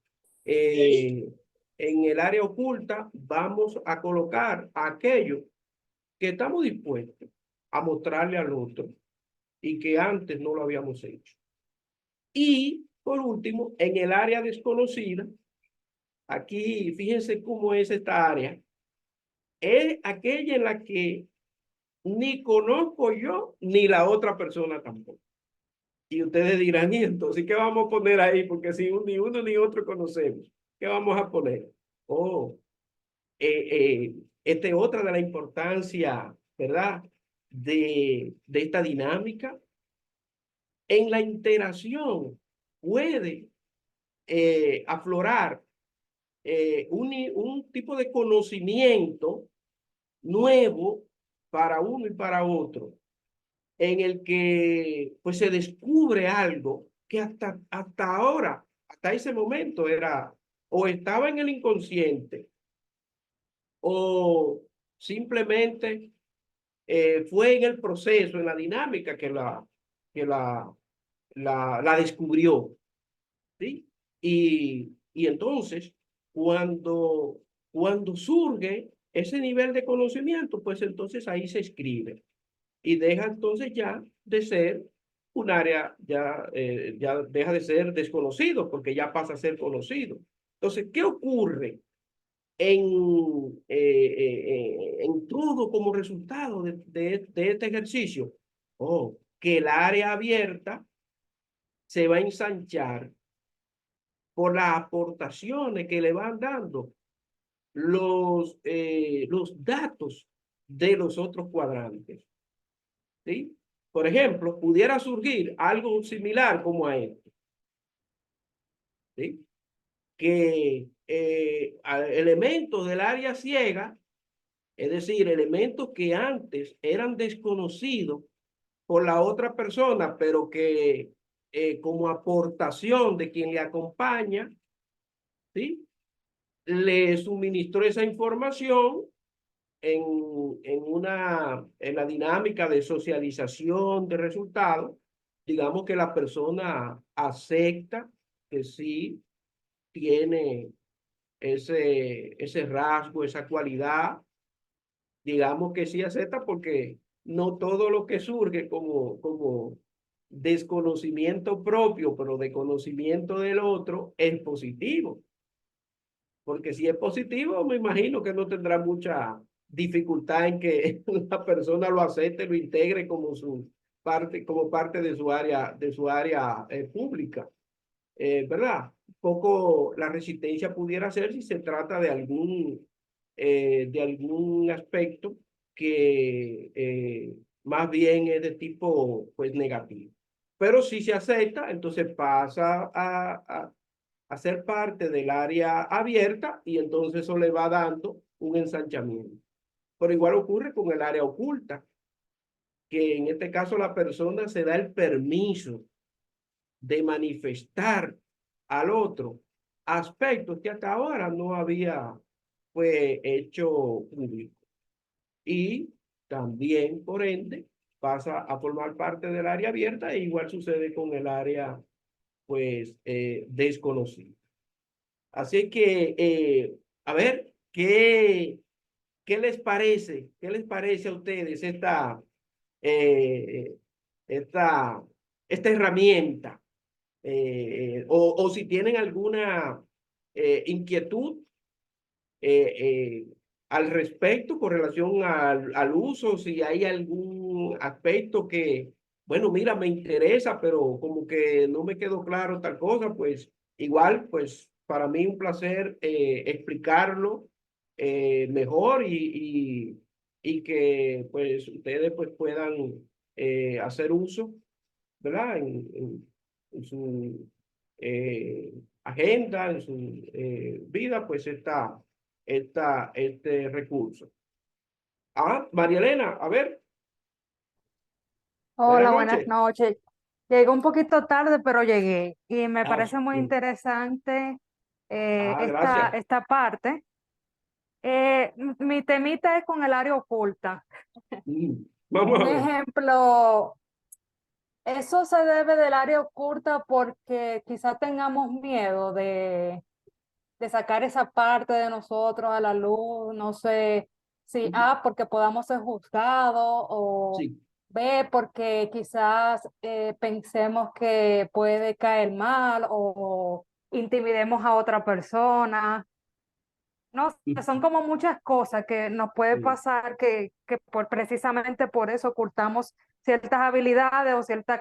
en el área oculta vamos a colocar aquello que estamos dispuestos a mostrarle al otro y que antes no lo habíamos hecho. Y por último, en el área desconocida, aquí fíjense cómo es esta área, es aquella en la que ni conozco yo ni la otra persona tampoco. Y ustedes dirán, ¿y entonces qué vamos a poner ahí? Porque si ni uno ni otro conocemos, ¿qué vamos a poner? Oh, esta es otra de la importancia, ¿verdad? De esta dinámica. En la interacción puede aflorar un tipo de conocimiento nuevo para uno y para otro, en el que pues se descubre algo que hasta ahora, hasta ese momento era o estaba en el inconsciente o simplemente fue en el proceso, en la dinámica que la descubrió, ¿sí? Y entonces, cuando surge ese nivel de conocimiento, pues entonces ahí se escribe. y deja entonces ya de ser un área, ya deja de ser desconocido porque ya pasa a ser conocido. Entonces, ¿qué ocurre en todo como resultado de este ejercicio? Oh, que el área abierta se va a ensanchar por las aportaciones que le van dando los datos de los otros cuadrantes. ¿Sí? Por ejemplo, pudiera surgir algo similar como a esto. ¿Sí? Que elementos del área ciega, es decir, elementos que antes eran desconocidos por la otra persona, pero que como aportación de quien le acompaña, ¿sí? Le suministró esa información en la dinámica de socialización de resultados. Digamos que la persona acepta que sí tiene ese rasgo, esa cualidad. Digamos que sí acepta porque no todo lo que surge como desconocimiento propio, pero de conocimiento del otro, es positivo. Porque si es positivo, me imagino que no tendrá mucha dificultad en que la persona lo acepte, lo integre como parte de su área pública. ¿Verdad? Un poco la resistencia pudiera ser si se trata de algún aspecto que más bien es de tipo pues negativo. Pero si se acepta, entonces pasa a ser parte del área abierta y entonces eso le va dando un ensanchamiento. Pero igual ocurre con el área oculta, que en este caso la persona se da el permiso de manifestar al otro aspectos que hasta ahora no había pues hecho público. Y también, por ende, pasa a formar parte del área abierta e igual sucede con el área pues desconocida. Así que, a ver, ¿qué les parece? ¿Qué les parece a ustedes eh, esta, esta herramienta? O si tienen alguna inquietud eh, eh, al respecto con relación al uso, si hay algún aspecto que, bueno, mira, me interesa, pero como que no me quedó claro tal cosa, pues igual, pues para mí un placer explicarlo mejor y que pues ustedes pues puedan hacer uso, ¿verdad? En su agenda, en su vida, pues este recurso. Ah, María Elena, a ver, buenas Hola, buenas noches. noches. Llegué un poquito tarde, pero llegué y me Ah, parece muy sí. interesante Gracias. esta parte. Mi temita es con el área oculta. Vamos a Un ver. ejemplo, eso se debe del área oculta porque quizá tengamos miedo de sacar esa parte de nosotros a la luz, no sé si A, porque podamos ser juzgados o Sí. B, porque quizás pensemos que puede caer mal o intimidemos a otra persona. No sé, son como muchas cosas que nos puede pasar que precisamente por eso ocultamos ciertas habilidades o ciertas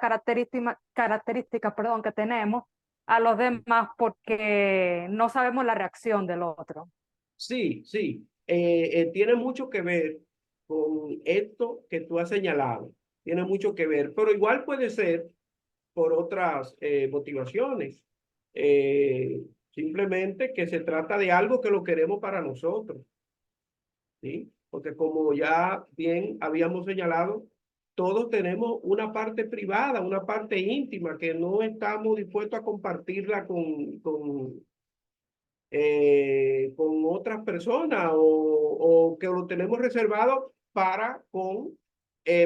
características, perdón, que tenemos a los demás porque no sabemos la reacción del otro. Sí, sí. Tiene mucho que ver con esto que tú has señalado. Tiene mucho que ver, pero igual puede ser por otras motivaciones. Simplemente que se trata de algo que lo queremos para nosotros, ¿sí? Porque como ya bien habíamos señalado, todos tenemos una parte privada, una parte íntima que no estamos dispuestos a compartirla con otras personas o que lo tenemos reservado para con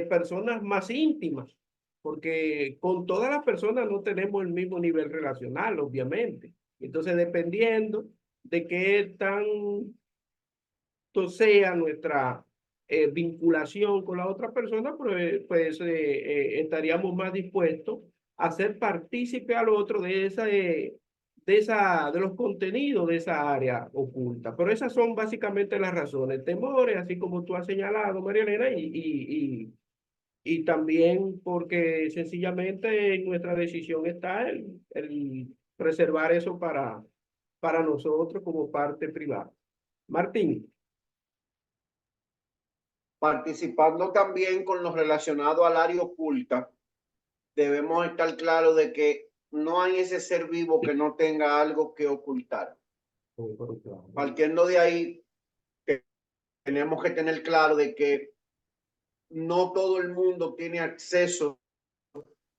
personas más íntimas, porque con todas las personas no tenemos el mismo nivel relacional, obviamente. Entonces, dependiendo de qué tanto sea vinculación con la otra persona, pues estaríamos más dispuestos a ser partícipe al otro de los contenidos de esa área oculta. Pero esas son básicamente las razones, temores, así como tú has señalado, María Elena, y también porque sencillamente en nuestra decisión está el preservar eso para nosotros como parte privada. Martín. Participando también con lo relacionado al área oculta, debemos estar claros de que no hay ese ser vivo que no tenga algo que ocultar. Partiendo de ahí, tenemos que tener claro de que no todo el mundo tiene acceso,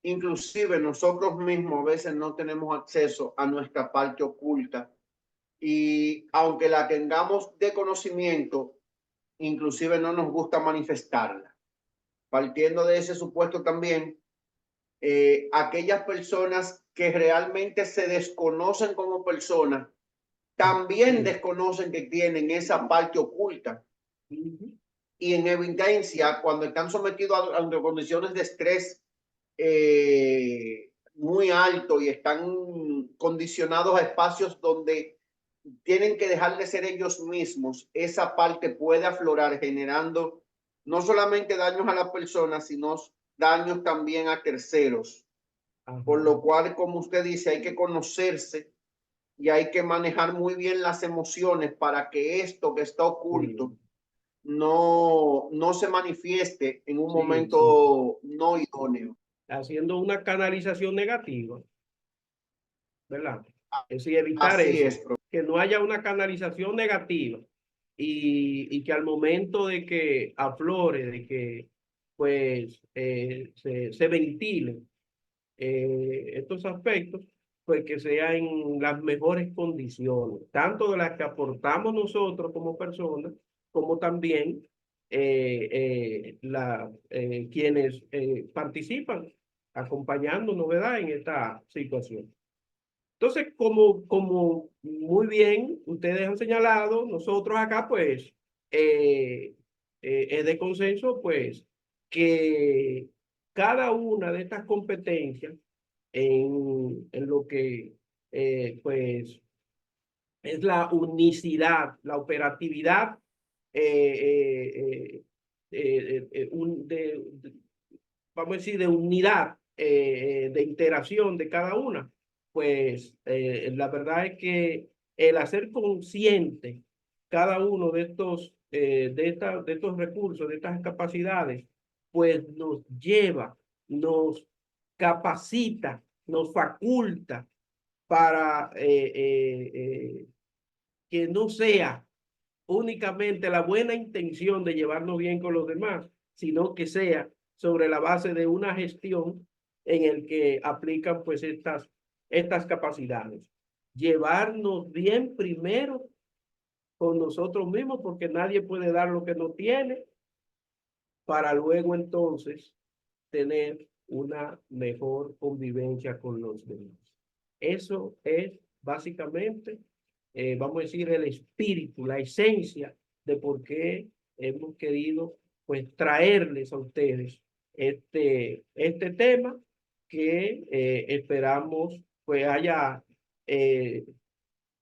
inclusive nosotros mismos a veces no tenemos acceso a nuestra parte oculta, y aunque la tengamos de conocimiento, inclusive no nos gusta manifestarla. Partiendo de ese supuesto también, aquellas personas que realmente se desconocen como personas, también desconocen que tienen esa parte oculta. Y en evidencia, cuando están sometidos a condiciones de estrés muy alto y están condicionados a espacios donde tienen que dejar de ser ellos mismos, esa parte puede aflorar generando no solamente daños a las personas, sino daños también a terceros. Ajá. Por lo cual, como usted dice, hay que conocerse y hay que manejar muy bien las emociones para que esto que está oculto no se manifieste en un momento no idóneo. Haciendo una canalización negativa, ¿verdad? Es decir, evitar Así eso, que no haya una canalización negativa y que al momento de que aflore, de que pues se ventilen estos aspectos, pues que sea en las mejores condiciones, tanto de las que aportamos nosotros como personas, como también quienes participan acompañándonos, ¿verdad?, en esta situación. Entonces, como muy bien ustedes han señalado, nosotros acá, pues, es de consenso, pues, que cada una de estas competencias en lo que, pues, es la unicidad, la operatividad vamos a decir, de unidad, de interacción de cada una, pues la verdad es que el hacer consciente cada uno de de estos recursos, de estas capacidades, pues nos lleva, nos capacita, nos faculta para que no sea únicamente la buena intención de llevarnos bien con los demás, sino que sea sobre la base de una gestión en el que aplican pues estas capacidades. Llevarnos bien primero con nosotros mismos, porque nadie puede dar lo que no tiene, para luego entonces tener una mejor convivencia con los demás. Eso es básicamente, vamos a decir, el espíritu, la esencia de por qué hemos querido pues traerles a ustedes este tema que esperamos pues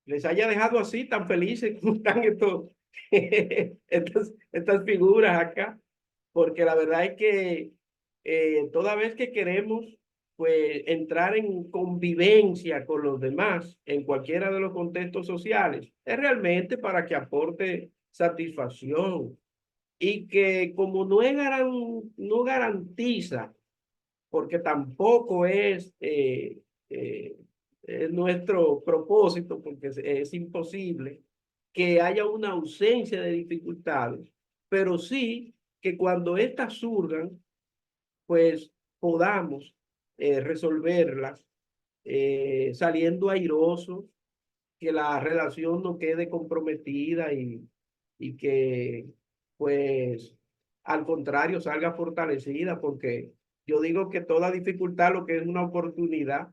les haya dejado así tan felices como están estas figuras acá, porque la verdad es que toda vez que queremos pues entrar en convivencia con los demás en cualquiera de los contextos sociales, es realmente para que aporte satisfacción y que como no garantiza, porque tampoco es nuestro propósito, porque es imposible que haya una ausencia de dificultades, pero sí que cuando éstas surjan, pues podamos resolverlas saliendo airosos, que la relación no quede comprometida y que pues al contrario salga fortalecida, porque yo digo que toda dificultad lo que es una oportunidad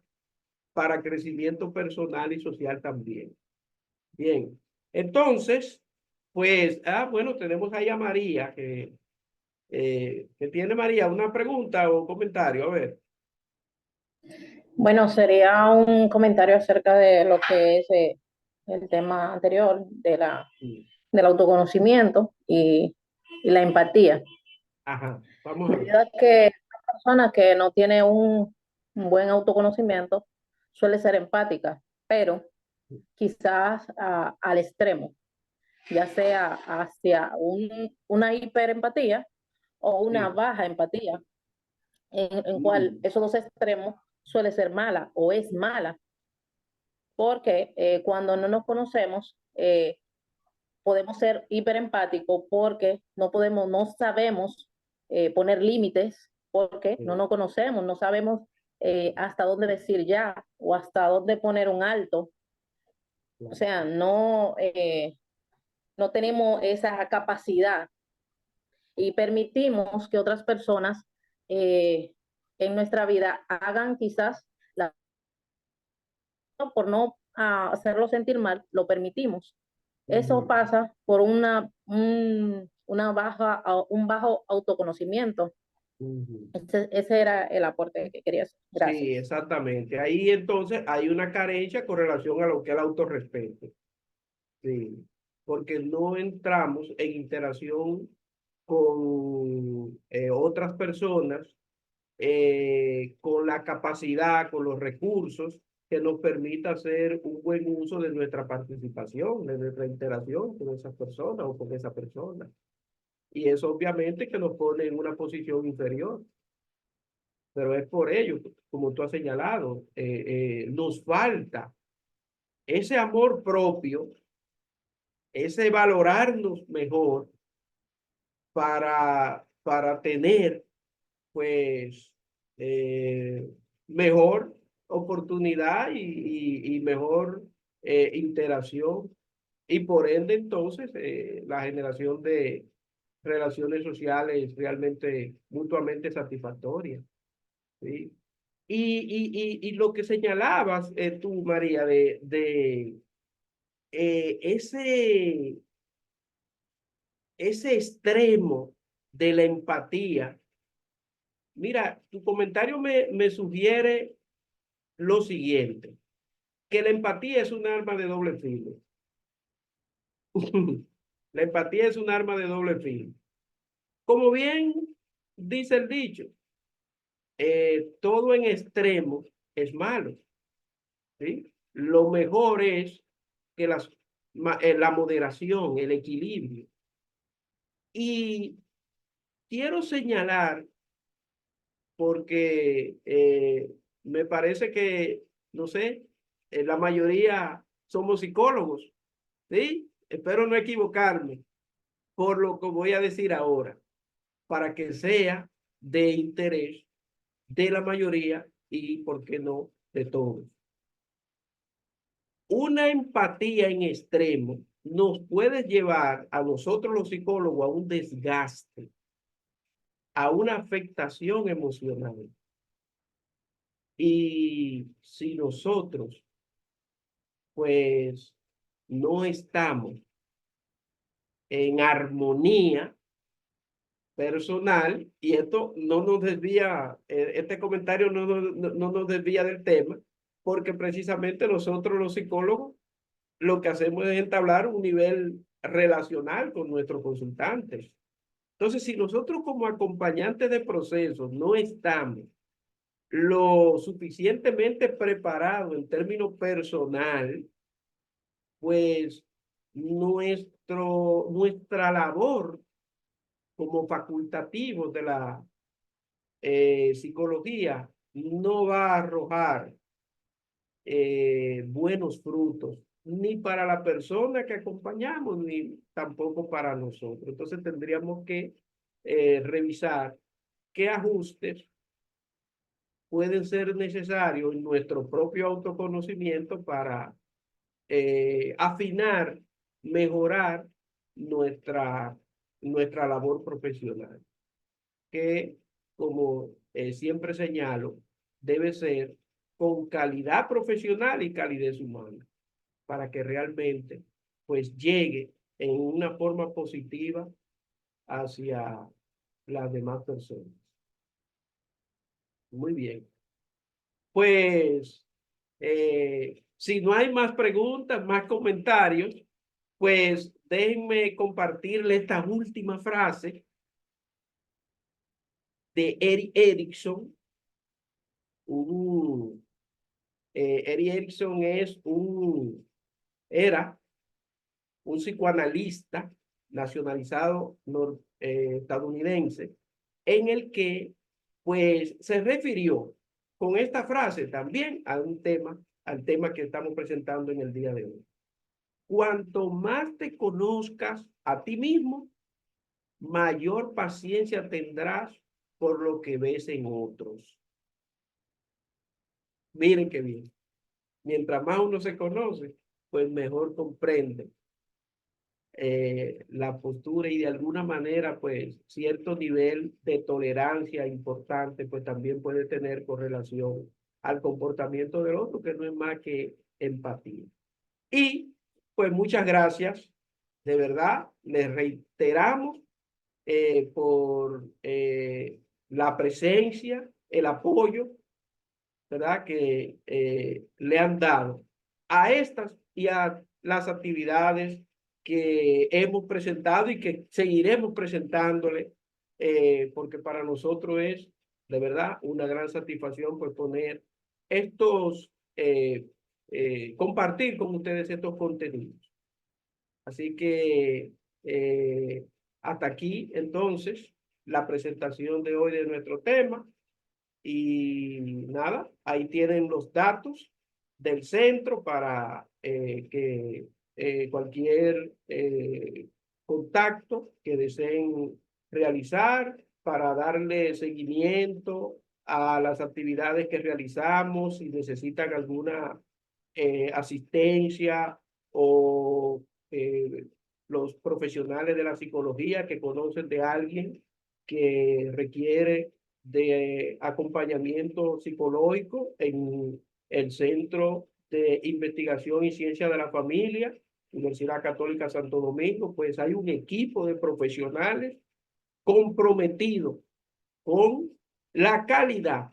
para crecimiento personal y social también. Bien, entonces Pues, bueno, tenemos ahí a María, que tiene María una pregunta o comentario. A ver. Bueno, sería un comentario acerca de lo que es el tema anterior del autoconocimiento y la empatía. Ajá, vamos a ver. Debido a que una persona que no tiene un buen autoconocimiento suele ser empática, pero quizás al extremo, ya sea hacia una hiperempatía o una Sí. baja empatía, en cual esos dos extremos suele ser mala o es mala, porque cuando no nos conocemos, podemos ser hiperempáticos porque no sabemos poner límites, porque no Sí. nos conocemos, no sabemos hasta dónde decir ya o hasta dónde poner un alto. O sea, no tenemos esa capacidad y permitimos que otras personas en nuestra vida hagan quizás por no hacerlo sentir mal, lo permitimos. Eso pasa por un bajo autoconocimiento. Ujú. Ese era el aporte que quería hacer. Sí, Gracias. exactamente. Ahí entonces hay una carencia con relación a lo que es el autorrespeto. Sí, porque no entramos en interacción con otras personas con la capacidad, con los recursos que nos permita hacer un buen uso de nuestra participación, de nuestra interacción con esas personas o con esa persona. Y eso obviamente que nos pone en una posición inferior, pero es por ello, como tú has señalado, nos falta ese amor propio, ese valorarnos mejor para tener pues eh, mejor oportunidad y mejor interacción y por ende entonces la generación de relaciones sociales realmente mutuamente satisfactorias, ¿sí? Y lo que señalabas tú, María, de ese extremo de la empatía. Mira, tu comentario me sugiere lo siguiente, que la empatía es un arma de doble filo. La empatía es un arma de doble filo. Como bien dice el dicho, todo en extremo es malo, ¿sí? Lo mejor es que la moderación, el equilibrio. Y quiero señalar, porque me parece que, no sé, la mayoría somos psicólogos, ¿sí? Espero no equivocarme por lo que voy a decir ahora, para que sea de interés de la mayoría y, ¿por qué no?, de todos. Una empatía en extremo nos puede llevar a nosotros los psicólogos a un desgaste, a una afectación emocional. Y si nosotros, pues, no estamos en armonía personal, y esto no nos desvía, este comentario no nos desvía del tema, porque precisamente nosotros los psicólogos lo que hacemos es entablar un nivel relacional con nuestros consultantes. Entonces, si nosotros como acompañantes de procesos no estamos lo suficientemente preparados en términos personal, pues nuestra labor como facultativos de la psicología no va a arrojar buenos frutos, ni para la persona que acompañamos, ni tampoco para nosotros. Entonces tendríamos que revisar qué ajustes pueden ser necesarios en nuestro propio autoconocimiento para afinar, mejorar nuestra, nuestra labor profesional, que como siempre señalo, debe ser con calidad profesional y calidez humana, para que realmente pues llegue en una forma positiva hacia las demás personas. Muy bien. Pues, si no hay más preguntas, más comentarios, pues déjenme compartirle esta última frase de Erik Erikson. Erik Erikson era un psicoanalista nacionalizado estadounidense, en el que pues se refirió con esta frase también al tema que estamos presentando en el día de hoy. Cuanto más te conozcas a ti mismo, mayor paciencia tendrás por lo que ves en otros. Miren qué bien. Mientras más uno se conoce, pues mejor comprende la postura y de alguna manera, pues cierto nivel de tolerancia importante, pues también puede tener correlación al comportamiento del otro, que no es más que empatía. Y pues muchas gracias, de verdad, les reiteramos por la presencia, el apoyo, ¿verdad? Que le han dado a estas y a las actividades que hemos presentado y que seguiremos presentándole, porque para nosotros es de verdad una gran satisfacción pues poner compartir con ustedes estos contenidos. Así que hasta aquí entonces la presentación de hoy de nuestro tema. Y nada, ahí tienen los datos del centro para que cualquier contacto que deseen realizar para darle seguimiento a las actividades que realizamos, si necesitan alguna asistencia o los profesionales de la psicología que conocen de alguien que requiere de acompañamiento psicológico en el Centro de Investigación y Ciencia de la Familia, Universidad Católica Santo Domingo, pues hay un equipo de profesionales comprometidos con la calidad,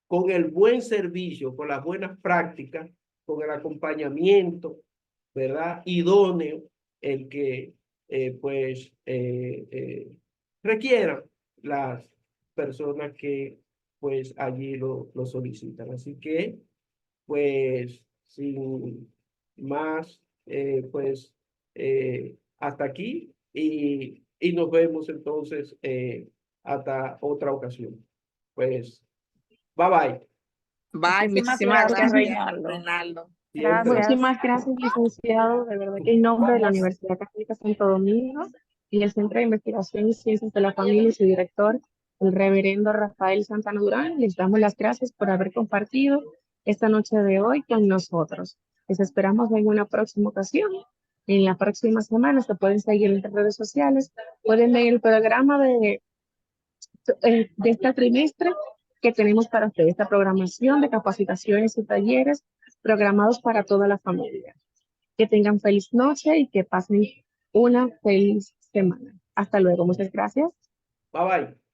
con el buen servicio, con las buenas prácticas, con el acompañamiento, ¿verdad? Idóneo, el que requieran las personas que pues allí lo solicitan. Así que pues sin más, hasta aquí y nos vemos entonces hasta otra ocasión. Pues bye bye. Bye, Muchísimas muchísimas gracias, gracias, Reinaldo. Reinaldo. Siempre. Gracias. Muchísimas gracias, licenciado. De verdad que en nombre de la Universidad Católica Santo Domingo y el Centro de Investigación y Ciencias de la Familia y su director, el reverendo Rafael Santana Durán, les damos las gracias por haber compartido esta noche de hoy con nosotros. Les esperamos en una próxima ocasión. En la próxima semana se pueden seguir en las redes sociales, pueden ver el programa de este trimestre que tenemos para ustedes, esta programación de capacitaciones y talleres programados para toda la familia. Que tengan feliz noche y que pasen una feliz semana. Hasta luego. Muchas gracias. Bye bye.